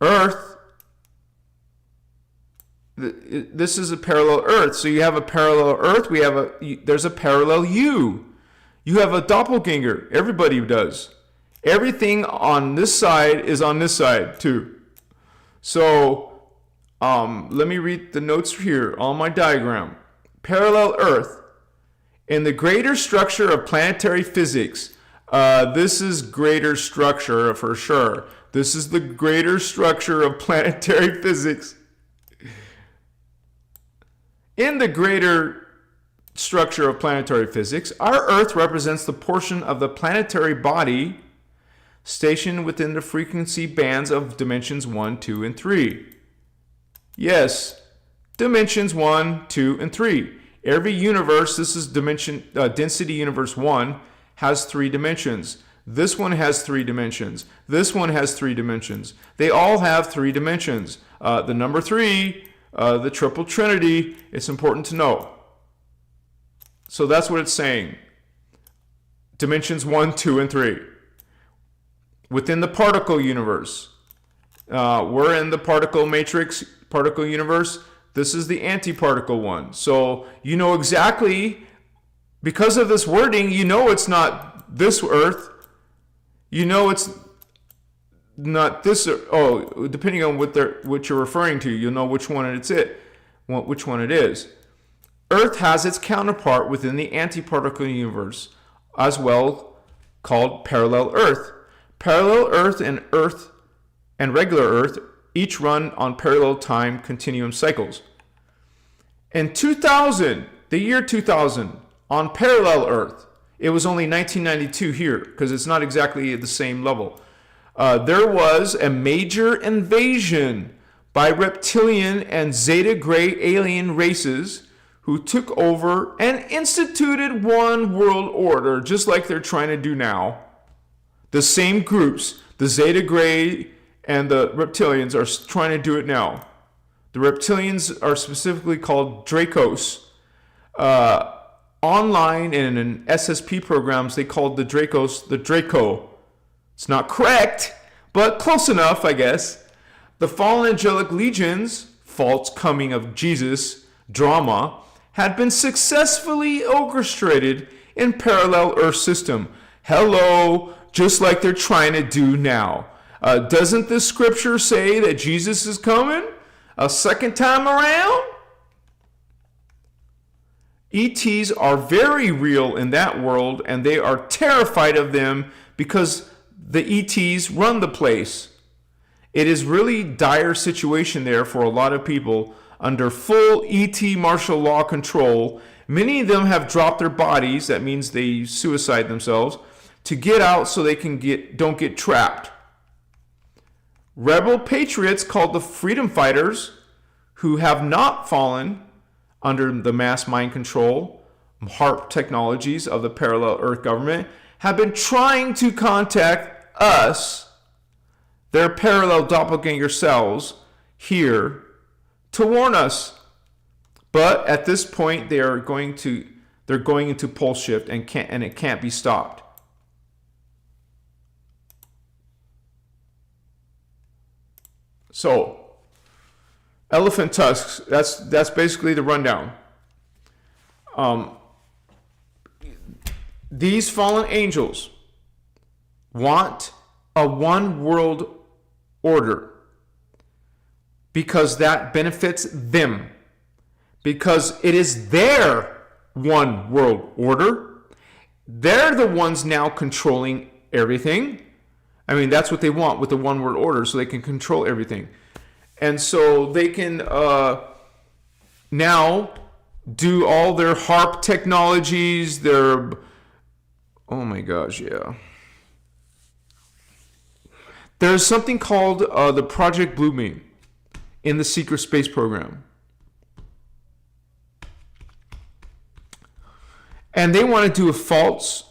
Earth, this is a parallel Earth. So you have a parallel Earth, there's a parallel you. You have a doppelganger. Everybody does. Everything on this side is on this side too. So let me read the notes here on my diagram. Parallel Earth. In the greater structure of planetary physics, this is greater structure for sure. This is the greater structure of planetary physics. In the greater structure of planetary physics, our Earth represents the portion of the planetary body stationed within the frequency bands of dimensions 1, 2, and 3. Yes, dimensions 1, 2, and 3. Every universe, this is density universe 1, has 3 dimensions. This one has 3 dimensions. This one has 3 dimensions. They all have 3 dimensions. The number 3, the triple trinity, it's important to know. So that's what it's saying. Dimensions 1, 2, and 3. Within the particle universe, we're in the particle matrix, particle universe. This is the antiparticle one. So you know exactly, because of this wording, you know it's not this Earth. You know it's not this. Oh, depending on what you're referring to, you'll know which one which one it is. Earth has its counterpart within the antiparticle universe, as well, called parallel Earth. Parallel Earth and regular Earth each run on parallel time continuum cycles. In 2000, the year 2000, on parallel Earth, It was only 1992 here, because it's not exactly at the same level. There was a major invasion by reptilian and Zeta Gray alien races who took over and instituted one world order, just like they're trying to do now. The same groups, the Zeta Gray and the reptilians, are trying to do it now. The reptilians are specifically called Dracos. Online and in SSP programs, they called the Dracos the Draco. It's not correct, but close enough, I guess. The fallen angelic legions, false coming of Jesus drama, had been successfully orchestrated in parallel Earth system. Hello, just like they're trying to do now. Doesn't the scripture say that Jesus is coming a second time around? ETs are very real in that world, and they are terrified of them because the ETs run the place. It is really dire situation there for a lot of people under full ET martial law control. Many of them have dropped their bodies, that means they suicide themselves, to get out so they don't get trapped. Rebel patriots called the freedom fighters, who have not fallen under the mass mind control, HARP technologies of the parallel Earth government, have been trying to contact us, their parallel doppelganger selves, here to warn us. But at this point, they're going into pole shift and it can't be stopped. So, elephant tusks, that's basically the rundown. These fallen angels want a one world order because that benefits them. Because it is their one world order. They're the ones now controlling everything. I mean, that's what they want with the one world order, so they can control everything. And so they can now do all their HARP technologies, their... Oh my gosh, yeah. There's something called the Project Bluebeam in the secret space program. And they want to do a false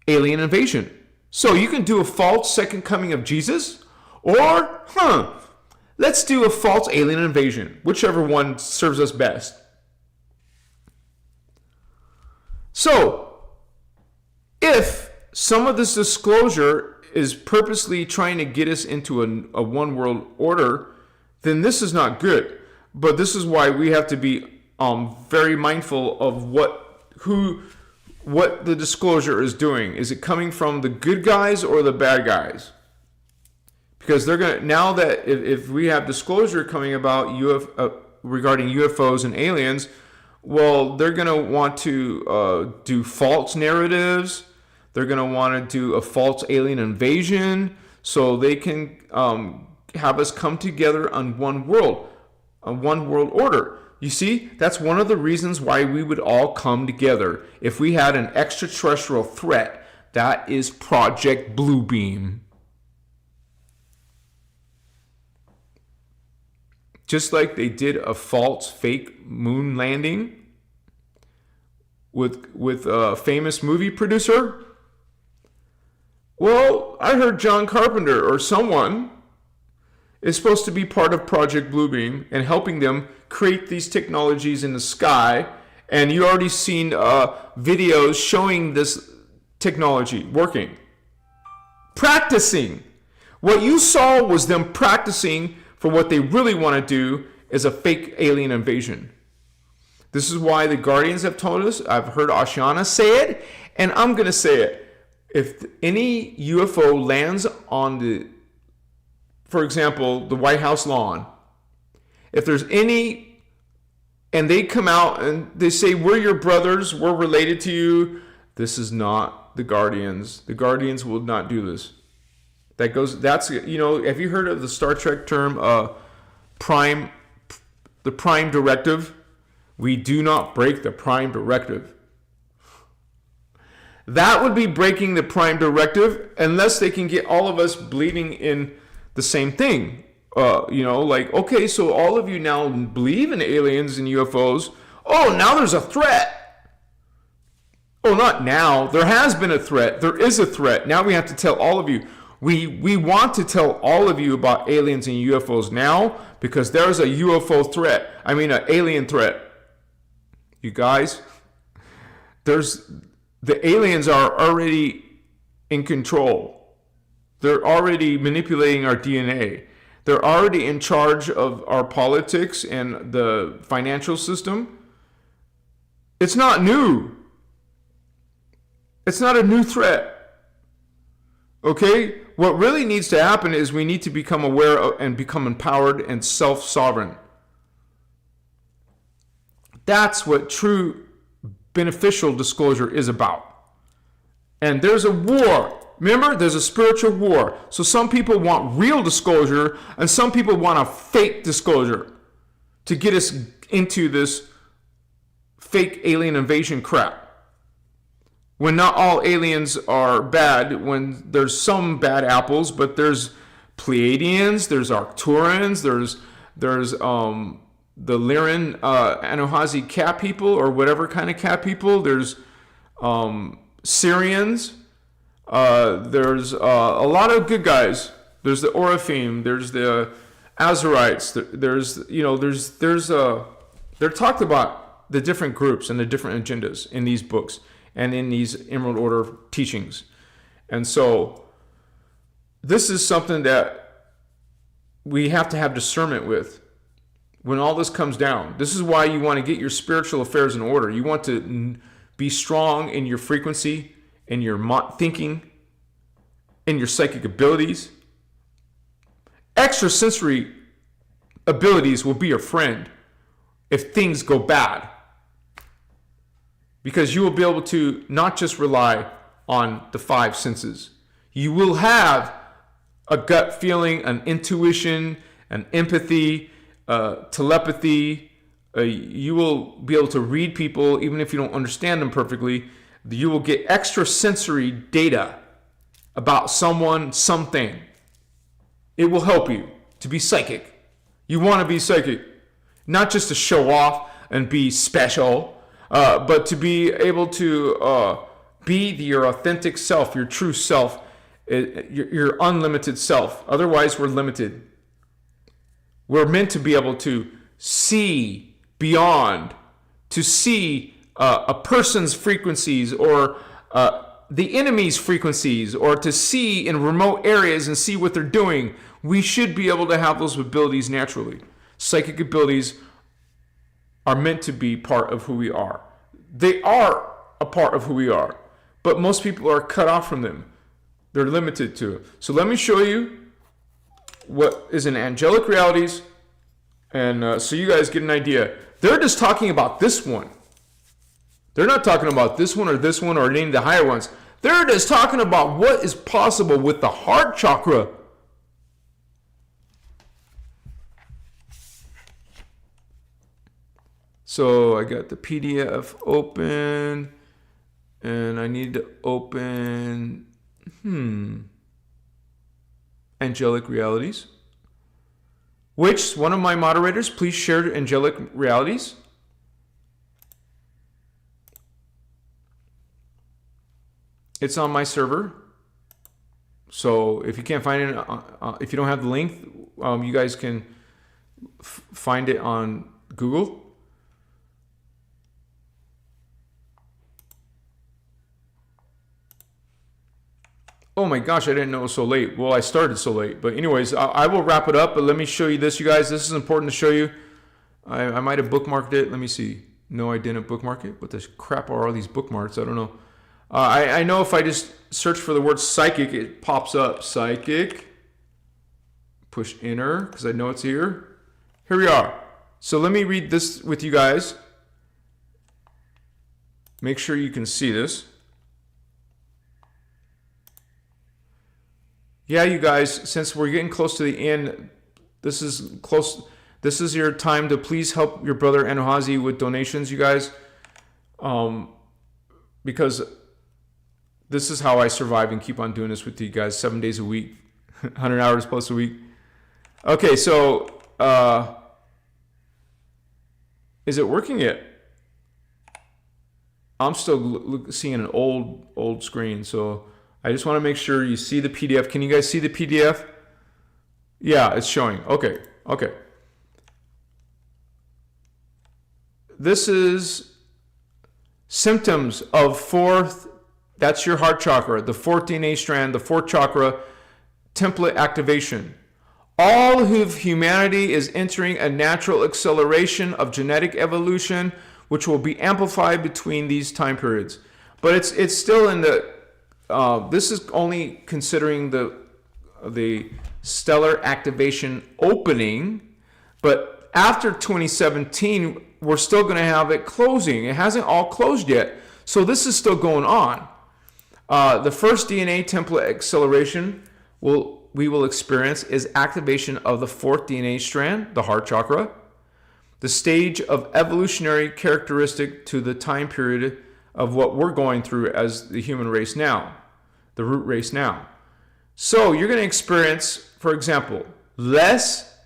alien invasion. So you can do a false second coming of Jesus, or, let's do a false alien invasion, whichever one serves us best. So, if some of this disclosure is purposely trying to get us into a one world order, then this is not good. But this is why we have to be very mindful of what the disclosure is doing. Is it coming from the good guys or the bad guys? Because they're gonna, now that if we have disclosure coming about regarding UFOs and aliens, well, they're gonna want to do false narratives. They're gonna want to do a false alien invasion, so they can have us come together on one world order. You see, that's one of the reasons why we would all come together. If we had an extraterrestrial threat, that is Project Bluebeam. Just like they did a false fake moon landing with a famous movie producer. Well, I heard John Carpenter or someone is supposed to be part of Project Bluebeam and helping them create these technologies in the sky. And you already seen videos showing this technology working. Practicing. What you saw was them practicing for what they really want to do is a fake alien invasion. This is why the Guardians have told us. I've heard Oceana say it, and I'm going to say it. If any UFO lands on for example, the White House lawn, if there's any, and they come out and they say, we're your brothers, we're related to you, this is not the Guardians. The Guardians will not do this. That's, have you heard of the Star Trek term, the Prime Directive? We do not break the Prime Directive. That would be breaking the prime directive unless they can get all of us believing in the same thing. Like, okay, so all of you now believe in aliens and UFOs. Oh, now there's a threat. Oh, not now. There has been a threat. There is a threat. Now we have to tell all of you. We want to tell all of you about aliens and UFOs now because there's a UFO threat. I mean, an alien threat. You guys, the aliens are already in control. They're already manipulating our DNA. They're already in charge of our politics and the financial system. It's not new. It's not a new threat. Okay? What really needs to happen is we need to become aware of and become empowered and self-sovereign. That's what true beneficial disclosure is about. And there's a war. Remember, there's a spiritual war. So some people want real disclosure and some people want a fake disclosure to get us into this fake alien invasion crap. When not all aliens are bad, when there's some bad apples, but there's Pleiadians, there's Arcturans, there's the Lyran Anahazi cat people or whatever kind of cat people. There's Syrians. There's a lot of good guys. There's the Oraphim. There's the Azarites. They're talked about the different groups and the different agendas in these books and in these Emerald Order teachings. And so this is something that we have to have discernment with when all this comes down. This is why you want to get your spiritual affairs in order. You want to be strong in your frequency, in your thinking, in your psychic abilities. Extrasensory abilities will be your friend if things go bad, because you will be able to not just rely on the five senses. You will have a gut feeling, an intuition, an empathy, telepathy. You will be able to read people even if you don't understand them perfectly. You will get extrasensory data about someone, something. It will help you to be psychic. You want to be psychic, not just to show off and be special, but to be able to be your authentic self, your true self, your unlimited self. Otherwise, we're limited. We're meant to be able to see beyond, to see a person's frequencies or the enemy's frequencies, or to see in remote areas and see what they're doing. We should be able to have those abilities naturally. Psychic abilities are meant to be part of who we are. They are a part of who we are, but most people are cut off from them. They're limited to it. So let me show you what is in angelic realities, and so you guys get an idea. They're just talking about this one. They're not talking about this one or any of the higher ones. They're just talking about what is possible with the heart chakra. So I got the PDF open, and I need to open angelic realities. Which one of my moderators, please share angelic realities. It's on my server. So if you can't find it, if you don't have the link, you guys can find it on Google. Oh my gosh, I didn't know it was so late. Well, I started so late. But anyways, I will wrap it up. But let me show you this, you guys. This is important to show you. I might have bookmarked it. Let me see. No, I didn't bookmark it. What the crap are all these bookmarks? I don't know. I know if I just search for the word psychic, it pops up. Psychic. Push enter because I know it's here. Here we are. So let me read this with you guys. Make sure you can see this. Yeah, you guys, since we're getting close to the end, this is close. This is your time to please help your brother Anahazi with donations, you guys. Because This is how I survive and keep on doing this with you guys 7 days a week, 100 hours plus a week. Okay, so is it working yet? I'm still seeing an old screen, so I just want to make sure you see the PDF. Can you guys see the PDF? Yeah, it's showing. Okay. This is symptoms of fourth, that's your heart chakra, the fourth DNA strand, the fourth chakra, template activation. All of humanity is entering a natural acceleration of genetic evolution, which will be amplified between these time periods. But it's still in the, this is only considering the stellar activation opening, but after 2017, we're still going to have it closing. It hasn't all closed yet, so this is still going on. The first DNA template acceleration we will experience is activation of the fourth DNA strand, the heart chakra, the stage of evolutionary characteristic to the time period of what we're going through as the human race now, the root race now. So you're going to experience, for example, less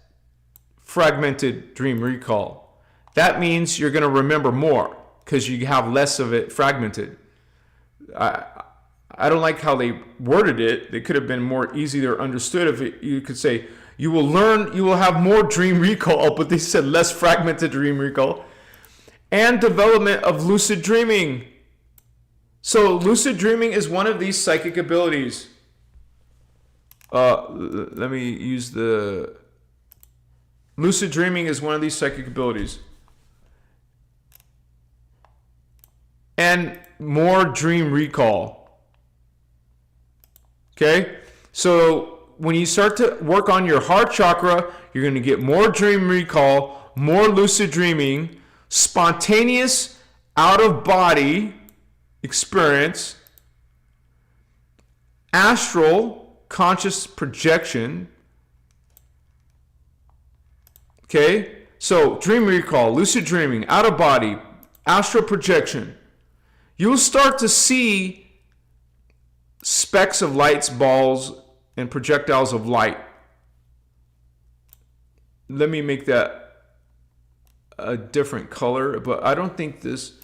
fragmented dream recall. That means you're going to remember more because you have less of it fragmented. I don't like how they worded it. They could have been more easier understood if you could say, you will have more dream recall, but they said less fragmented dream recall. And development of lucid dreaming. So lucid dreaming is one of these psychic abilities. Let me use the... Lucid dreaming is one of these psychic abilities. And more dream recall. Okay? So when you start to work on your heart chakra, you're going to get more dream recall, more lucid dreaming, spontaneous out-of-body experience, astral conscious projection. Okay? So dream recall, lucid dreaming, out-of-body, astral projection. You'll start to see specks of lights, balls, and projectiles of light. Let me make that a different color, but I don't think this,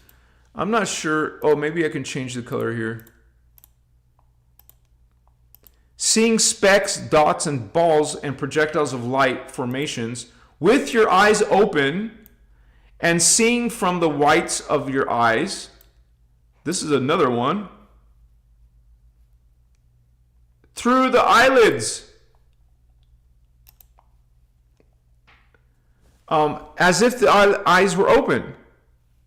I'm not sure. Oh, maybe I can change the color here. Seeing specks, dots, and balls and projectiles of light formations with your eyes open and seeing from the whites of your eyes. This is another one. Through the eyelids. As if the eyes were open.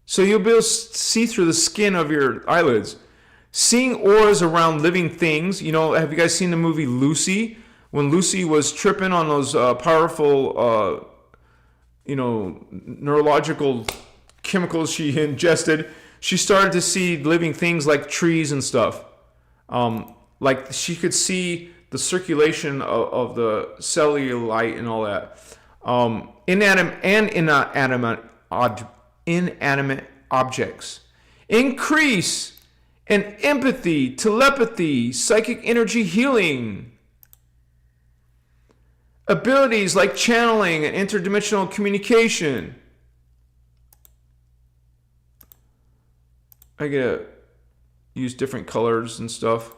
So you'll be able to see through the skin of your eyelids. Seeing auras around living things. You know, have you guys seen the movie Lucy? When Lucy was tripping on those powerful, neurological chemicals she ingested, she started to see living things like trees and stuff. Like she could see the circulation of the cellulite and all that. Inanimate objects. Increase in empathy, telepathy, psychic energy healing. Abilities like channeling and interdimensional communication. I gotta use different colors and stuff.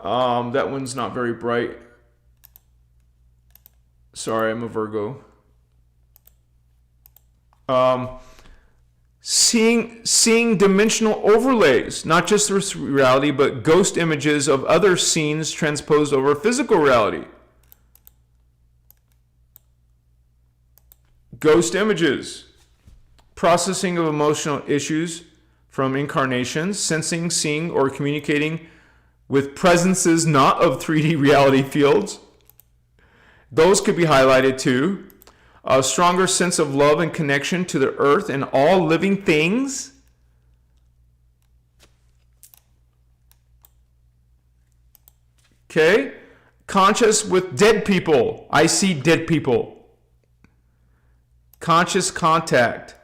That one's not very bright. Sorry, I'm a Virgo. Seeing dimensional overlays, not just this reality, but ghost images of other scenes transposed over physical reality. Ghost images. Processing of emotional issues from incarnations, sensing, seeing, or communicating with presences not of 3D reality fields. Those could be highlighted too. A stronger sense of love and connection to the earth and all living things. Okay? Conscious with dead people. I see dead people. Conscious contact.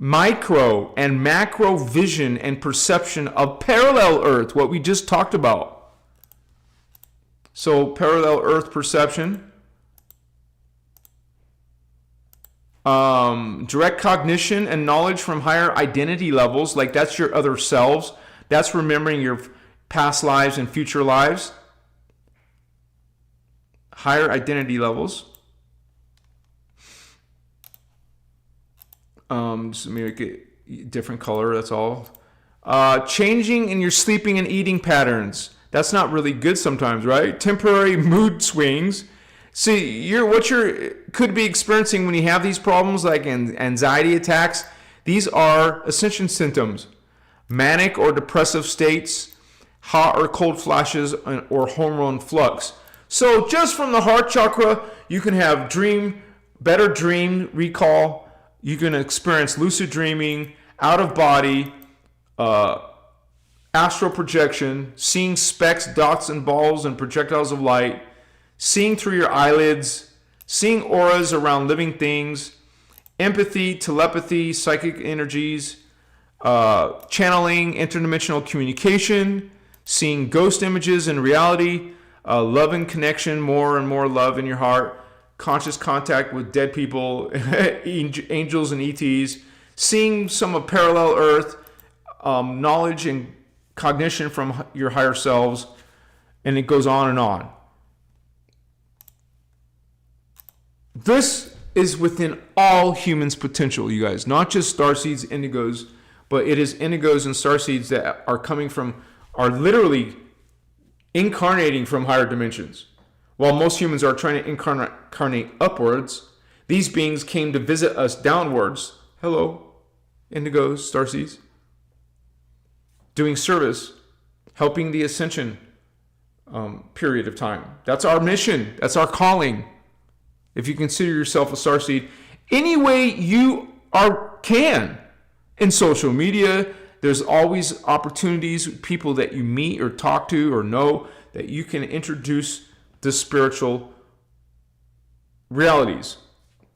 micro and macro vision and perception of parallel Earth, what we just talked about. So parallel Earth perception, direct cognition and knowledge from higher identity levels, like that's your other selves. That's remembering your past lives and future lives. Higher identity levels. Just make it different color, that's all. Changing in your sleeping and eating patterns. That's not really good sometimes, right? Temporary mood swings. See, what you could be experiencing when you have these problems, like anxiety attacks, these are ascension symptoms. Manic or depressive states, hot or cold flashes, or hormone flux. So just from the heart chakra, you can have better dream recall. You can experience lucid dreaming, out of body, astral projection, seeing specks, dots, and balls and projectiles of light, seeing through your eyelids, seeing auras around living things, empathy, telepathy, psychic energies, channeling, interdimensional communication, seeing ghost images in reality, love and connection, more and more love in your heart, conscious contact with dead people, angels and ETs, seeing some of parallel Earth, knowledge and cognition from your higher selves, and it goes on and on. This is within all humans' potential, you guys, not just starseeds, indigos, but it is indigos and starseeds that are literally incarnating from higher dimensions. While most humans are trying to incarnate upwards, these beings came to visit us downwards. Hello, indigos, starseeds. Doing service, helping the ascension period of time. That's our mission. That's our calling. If you consider yourself a starseed, any way you can. In social media, there's always opportunities, people that you meet or talk to or know, that you can introduce the spiritual realities,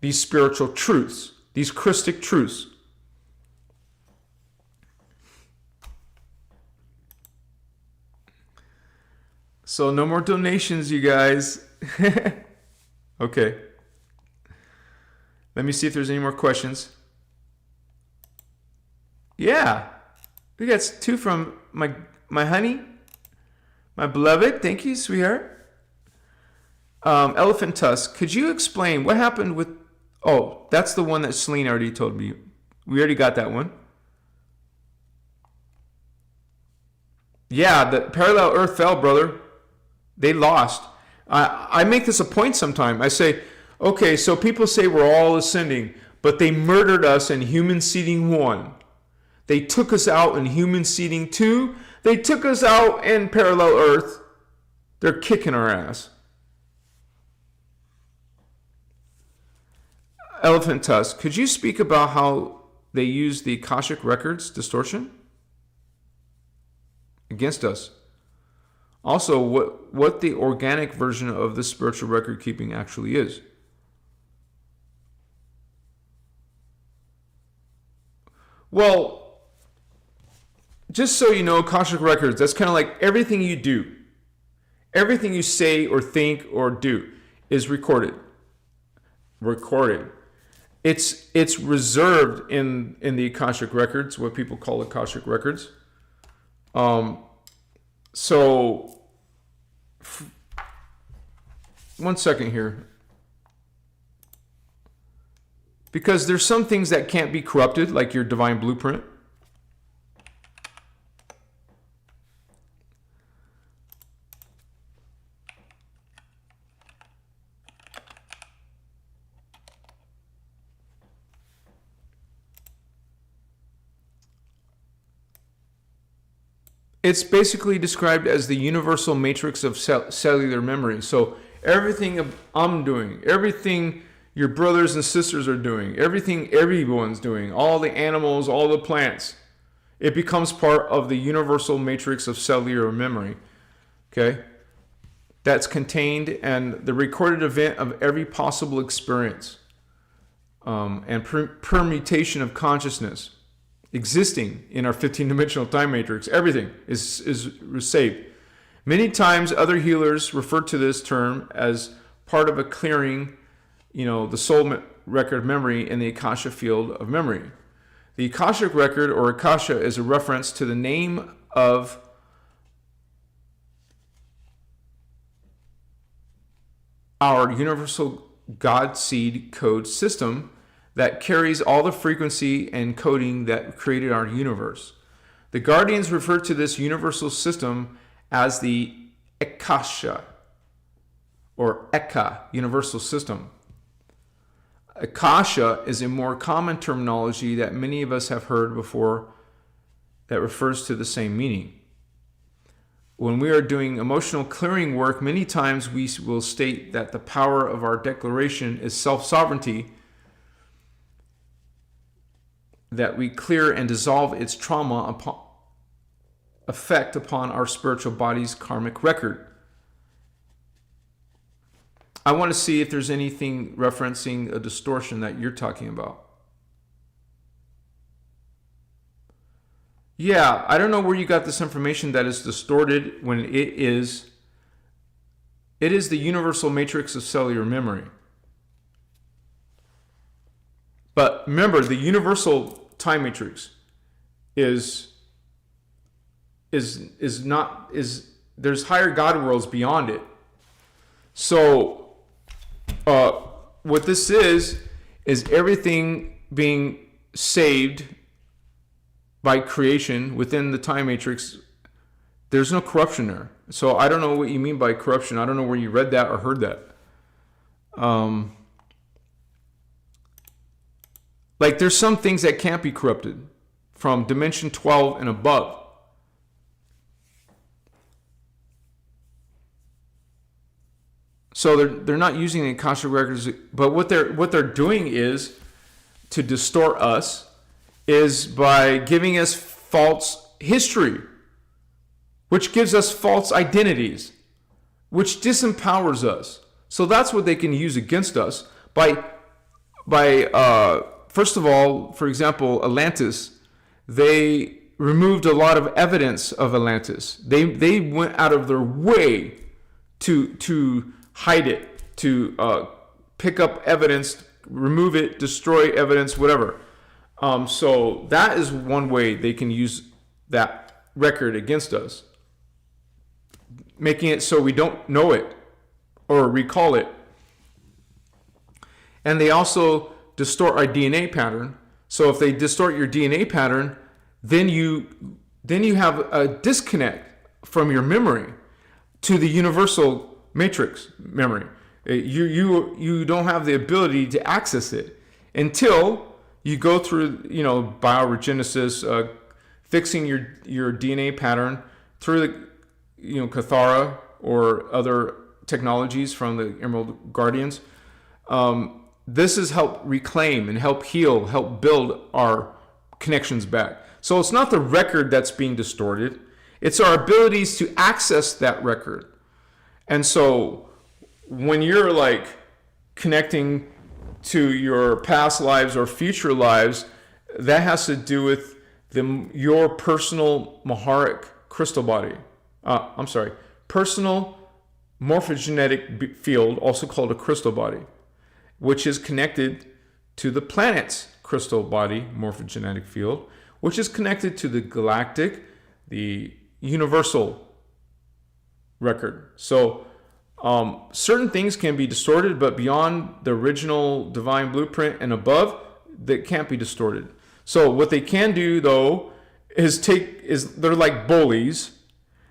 these spiritual truths, these Christic truths. So no more donations, you guys. Okay. Let me see if there's any more questions. Yeah. We got 2 from my honey, my beloved. Thank you, sweetheart. Elephant Tusk, could you explain what happened with... Oh, that's the one that Celine already told me. We already got that one. Yeah, the parallel Earth fell, brother. They lost. I make this a point sometime. I say, okay, so people say we're all ascending, but they murdered us in human seeding 1. They took us out in human seeding 2. They took us out in parallel Earth. They're kicking our ass. Elephant Tusk, could you speak about how they use the Akashic Records distortion against us? Also, what the organic version of the spiritual record keeping actually is. Well, just so you know, Akashic Records, that's kind of like everything you do. Everything you say or think or do is recorded. It's reserved in the Akashic Records, what people call Akashic Records. So, one second here. Because there's some things that can't be corrupted, like your divine blueprint. It's basically described as the universal matrix of cellular memory. So everything I'm doing, everything your brothers and sisters are doing, everything everyone's doing, all the animals, all the plants, it becomes part of the universal matrix of cellular memory. Okay? That's contained and the recorded event of every possible experience. and permutation of consciousness existing in our 15-dimensional time matrix. Everything is saved. Many times other healers refer to this term as part of a clearing, the soul record of memory in the Akasha field of memory. The Akashic record, or Akasha, is a reference to the name of our universal God seed code system that carries all the frequency and coding that created our universe. The Guardians refer to this universal system as the Akasha, or Eka, universal system. Akasha is a more common terminology that many of us have heard before that refers to the same meaning. When we are doing emotional clearing work, many times we will state that the power of our declaration is self-sovereignty, that we clear and dissolve its trauma effect upon our spiritual body's karmic record. I want to see if there's anything referencing a distortion that you're talking about. Yeah, I don't know where you got this information that is distorted when it is the universal matrix of cellular memory. But remember, the universal time matrix there's higher God worlds beyond it. So what this is everything being saved by creation within the time matrix. There's no corruption there. So I don't know what you mean by corruption. I don't know where you read that or heard that. Like there's some things that can't be corrupted from dimension 12 and above. So they're not using the Akashic records, but what they're doing is to distort us is by giving us false history, which gives us false identities, which disempowers us. So that's what they can use against us by first of all, for example, Atlantis, they removed a lot of evidence of Atlantis. They went out of their way to hide it, to pick up evidence, remove it, destroy evidence, whatever. So that is one way they can use that record against us, making it so we don't know it or recall it. And they also distort our DNA pattern. So if they distort your DNA pattern, then you have a disconnect from your memory to the universal matrix memory. You don't have the ability to access it until you go through, bioregenesis, fixing your DNA pattern through the, Cathara or other technologies from the Emerald Guardians. This has helped reclaim and help heal, help build our connections back. So it's not the record that's being distorted. It's our abilities to access that record. And so when you're like connecting to your past lives or future lives, that has to do with your personal Maharic crystal body. Personal morphogenetic field, also called a crystal body, which is connected to the planet's crystal body morphogenetic field, which is connected to the galactic, the universal record. So certain things can be distorted, but beyond the original divine blueprint and above, that can't be distorted. So what they can do though is they're like bullies.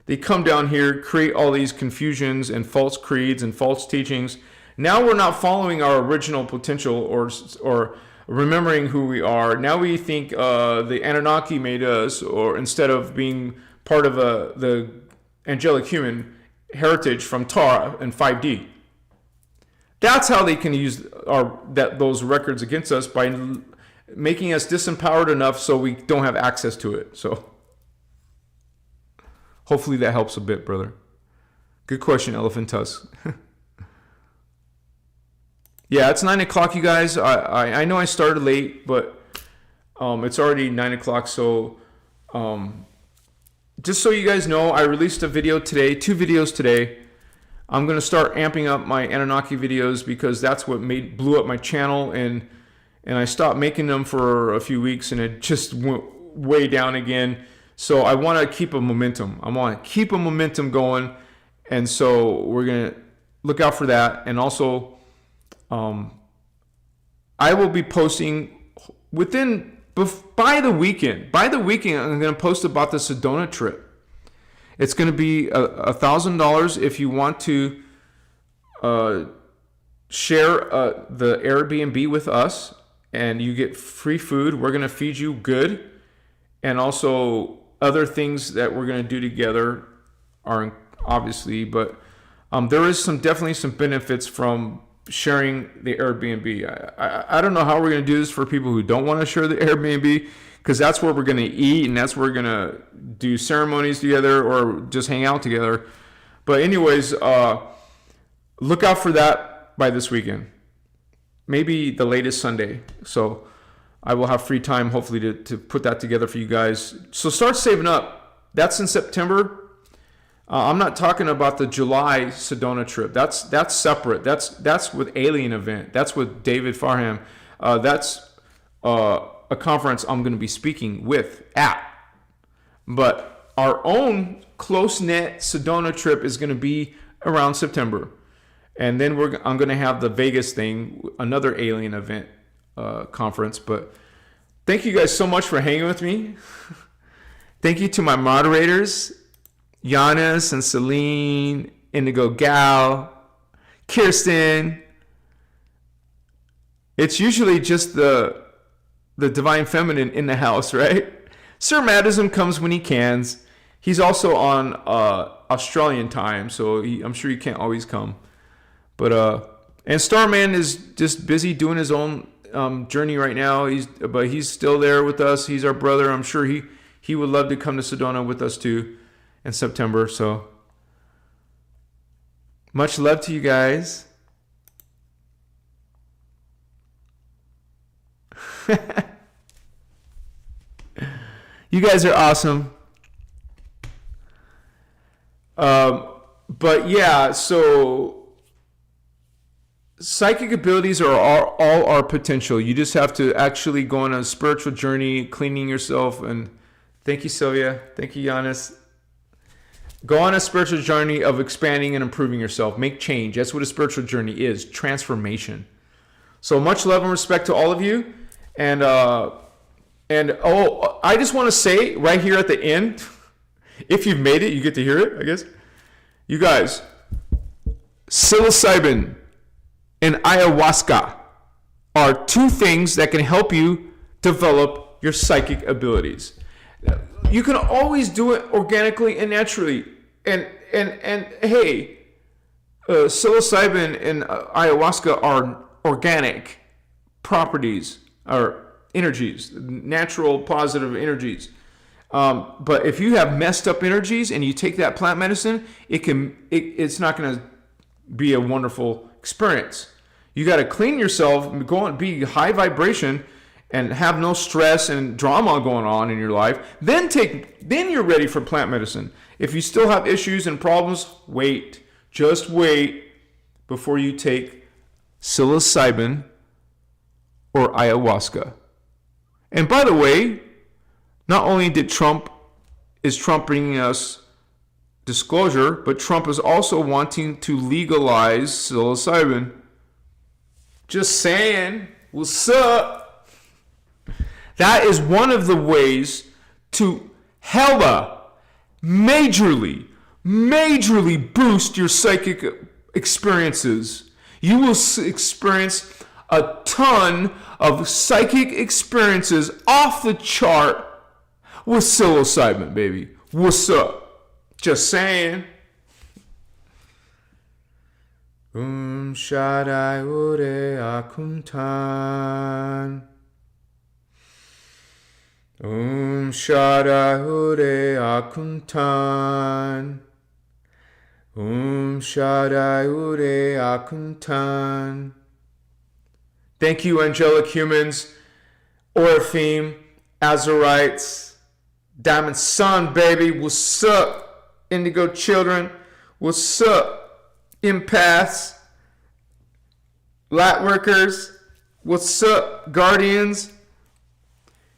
They come down here, create all these confusions and false creeds and false teachings. Now we're not following our original potential or remembering who we are. Now we think the Anunnaki made us, or instead of being part of the angelic human heritage from Tara and 5D. That's how they can use those records against us, by making us disempowered enough so we don't have access to it. So hopefully that helps a bit, brother. Good question, Elephant Tusk. Yeah, it's 9 o'clock, you guys. I know I started late, but it's already 9 o'clock. So just so you guys know, I released a video today, 2 videos today. I'm going to start amping up my Anunnaki videos because that's what blew up my channel, and I stopped making them for a few weeks and it just went way down again. So I want to keep a momentum. I want to keep a momentum going, and so we're going to look out for that. And also I will be posting by the weekend. By the weekend, I'm going to post about the Sedona trip. It's going to be $1,000 if you want to share the Airbnb with us, and you get free food. We're going to feed you good, and also other things that we're going to do together are obviously, but there is definitely some benefits from sharing the Airbnb. I don't know how we're going to do this for people who don't want to share the Airbnb, because that's where we're going to eat and that's where we're going to do ceremonies together or just hang out together. But anyways, look out for that by this weekend, maybe the latest Sunday. So I will have free time hopefully to put that together for you guys. So start saving up. That's in September. I'm not talking about the July Sedona trip. That's separate. That's with Alien Event. That's with David Farham. That's a conference I'm going to be speaking at. But our own close-knit Sedona trip is going to be around September. And then I'm going to have the Vegas thing, another Alien Event conference. But thank you guys so much for hanging with me. Thank you to my moderators, Giannis and Celine, Indigo Gal, Kirsten. It's usually just the Divine Feminine in the house, right? Sir Madism comes when he can. He's also on Australian time, so I'm sure he can't always come. But and Starman is just busy doing his own journey right now. But he's still there with us. He's our brother. I'm sure he would love to come to Sedona with us too in September. So much love to you guys. You guys are awesome. But yeah, so psychic abilities are all our potential. You just have to actually go on a spiritual journey, cleaning yourself. And thank you, Sylvia. Thank you, Giannis. Go on a spiritual journey of expanding and improving yourself. Make change. That's what a spiritual journey is. Transformation. So much love and respect to all of you. And I just want to say right here at the end, if you've made it, you get to hear it, I guess. You guys, psilocybin and ayahuasca are 2 things that can help you develop your psychic abilities. You can always do it organically and naturally. And hey, psilocybin and ayahuasca are organic properties, or energies, natural positive energies. But if you have messed up energies and you take that plant medicine, it's not going to be a wonderful experience. You got to clean yourself, go and be high vibration, and have no stress and drama going on in your life. Then you're ready for plant medicine. If you still have issues and problems, wait. Just wait before you take psilocybin or ayahuasca. And by the way, not only is Trump bringing us disclosure, but Trump is also wanting to legalize psilocybin. Just saying, what's up? That is one of the ways to majorly boost your psychic experiences. You will experience a ton of psychic experiences off the chart with psilocybin, baby. What's up? Just saying. Shaddai Ure Akuntan. Shaddai Ure Akuntan. Shaddai Ure Akuntan. Thank you, angelic humans, Oraphim, Azarites, Diamond Sun, baby. What's up, Indigo children? What's up, empaths, light workers? What's up, guardians?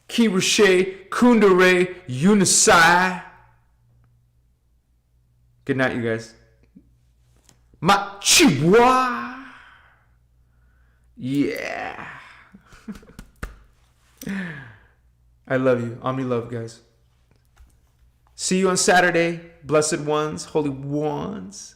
Kirushe, Kundere, Unisai. Good night, you guys. Machiwa. Yeah. I love you. Omni love, guys. See you on Saturday, blessed ones, holy ones.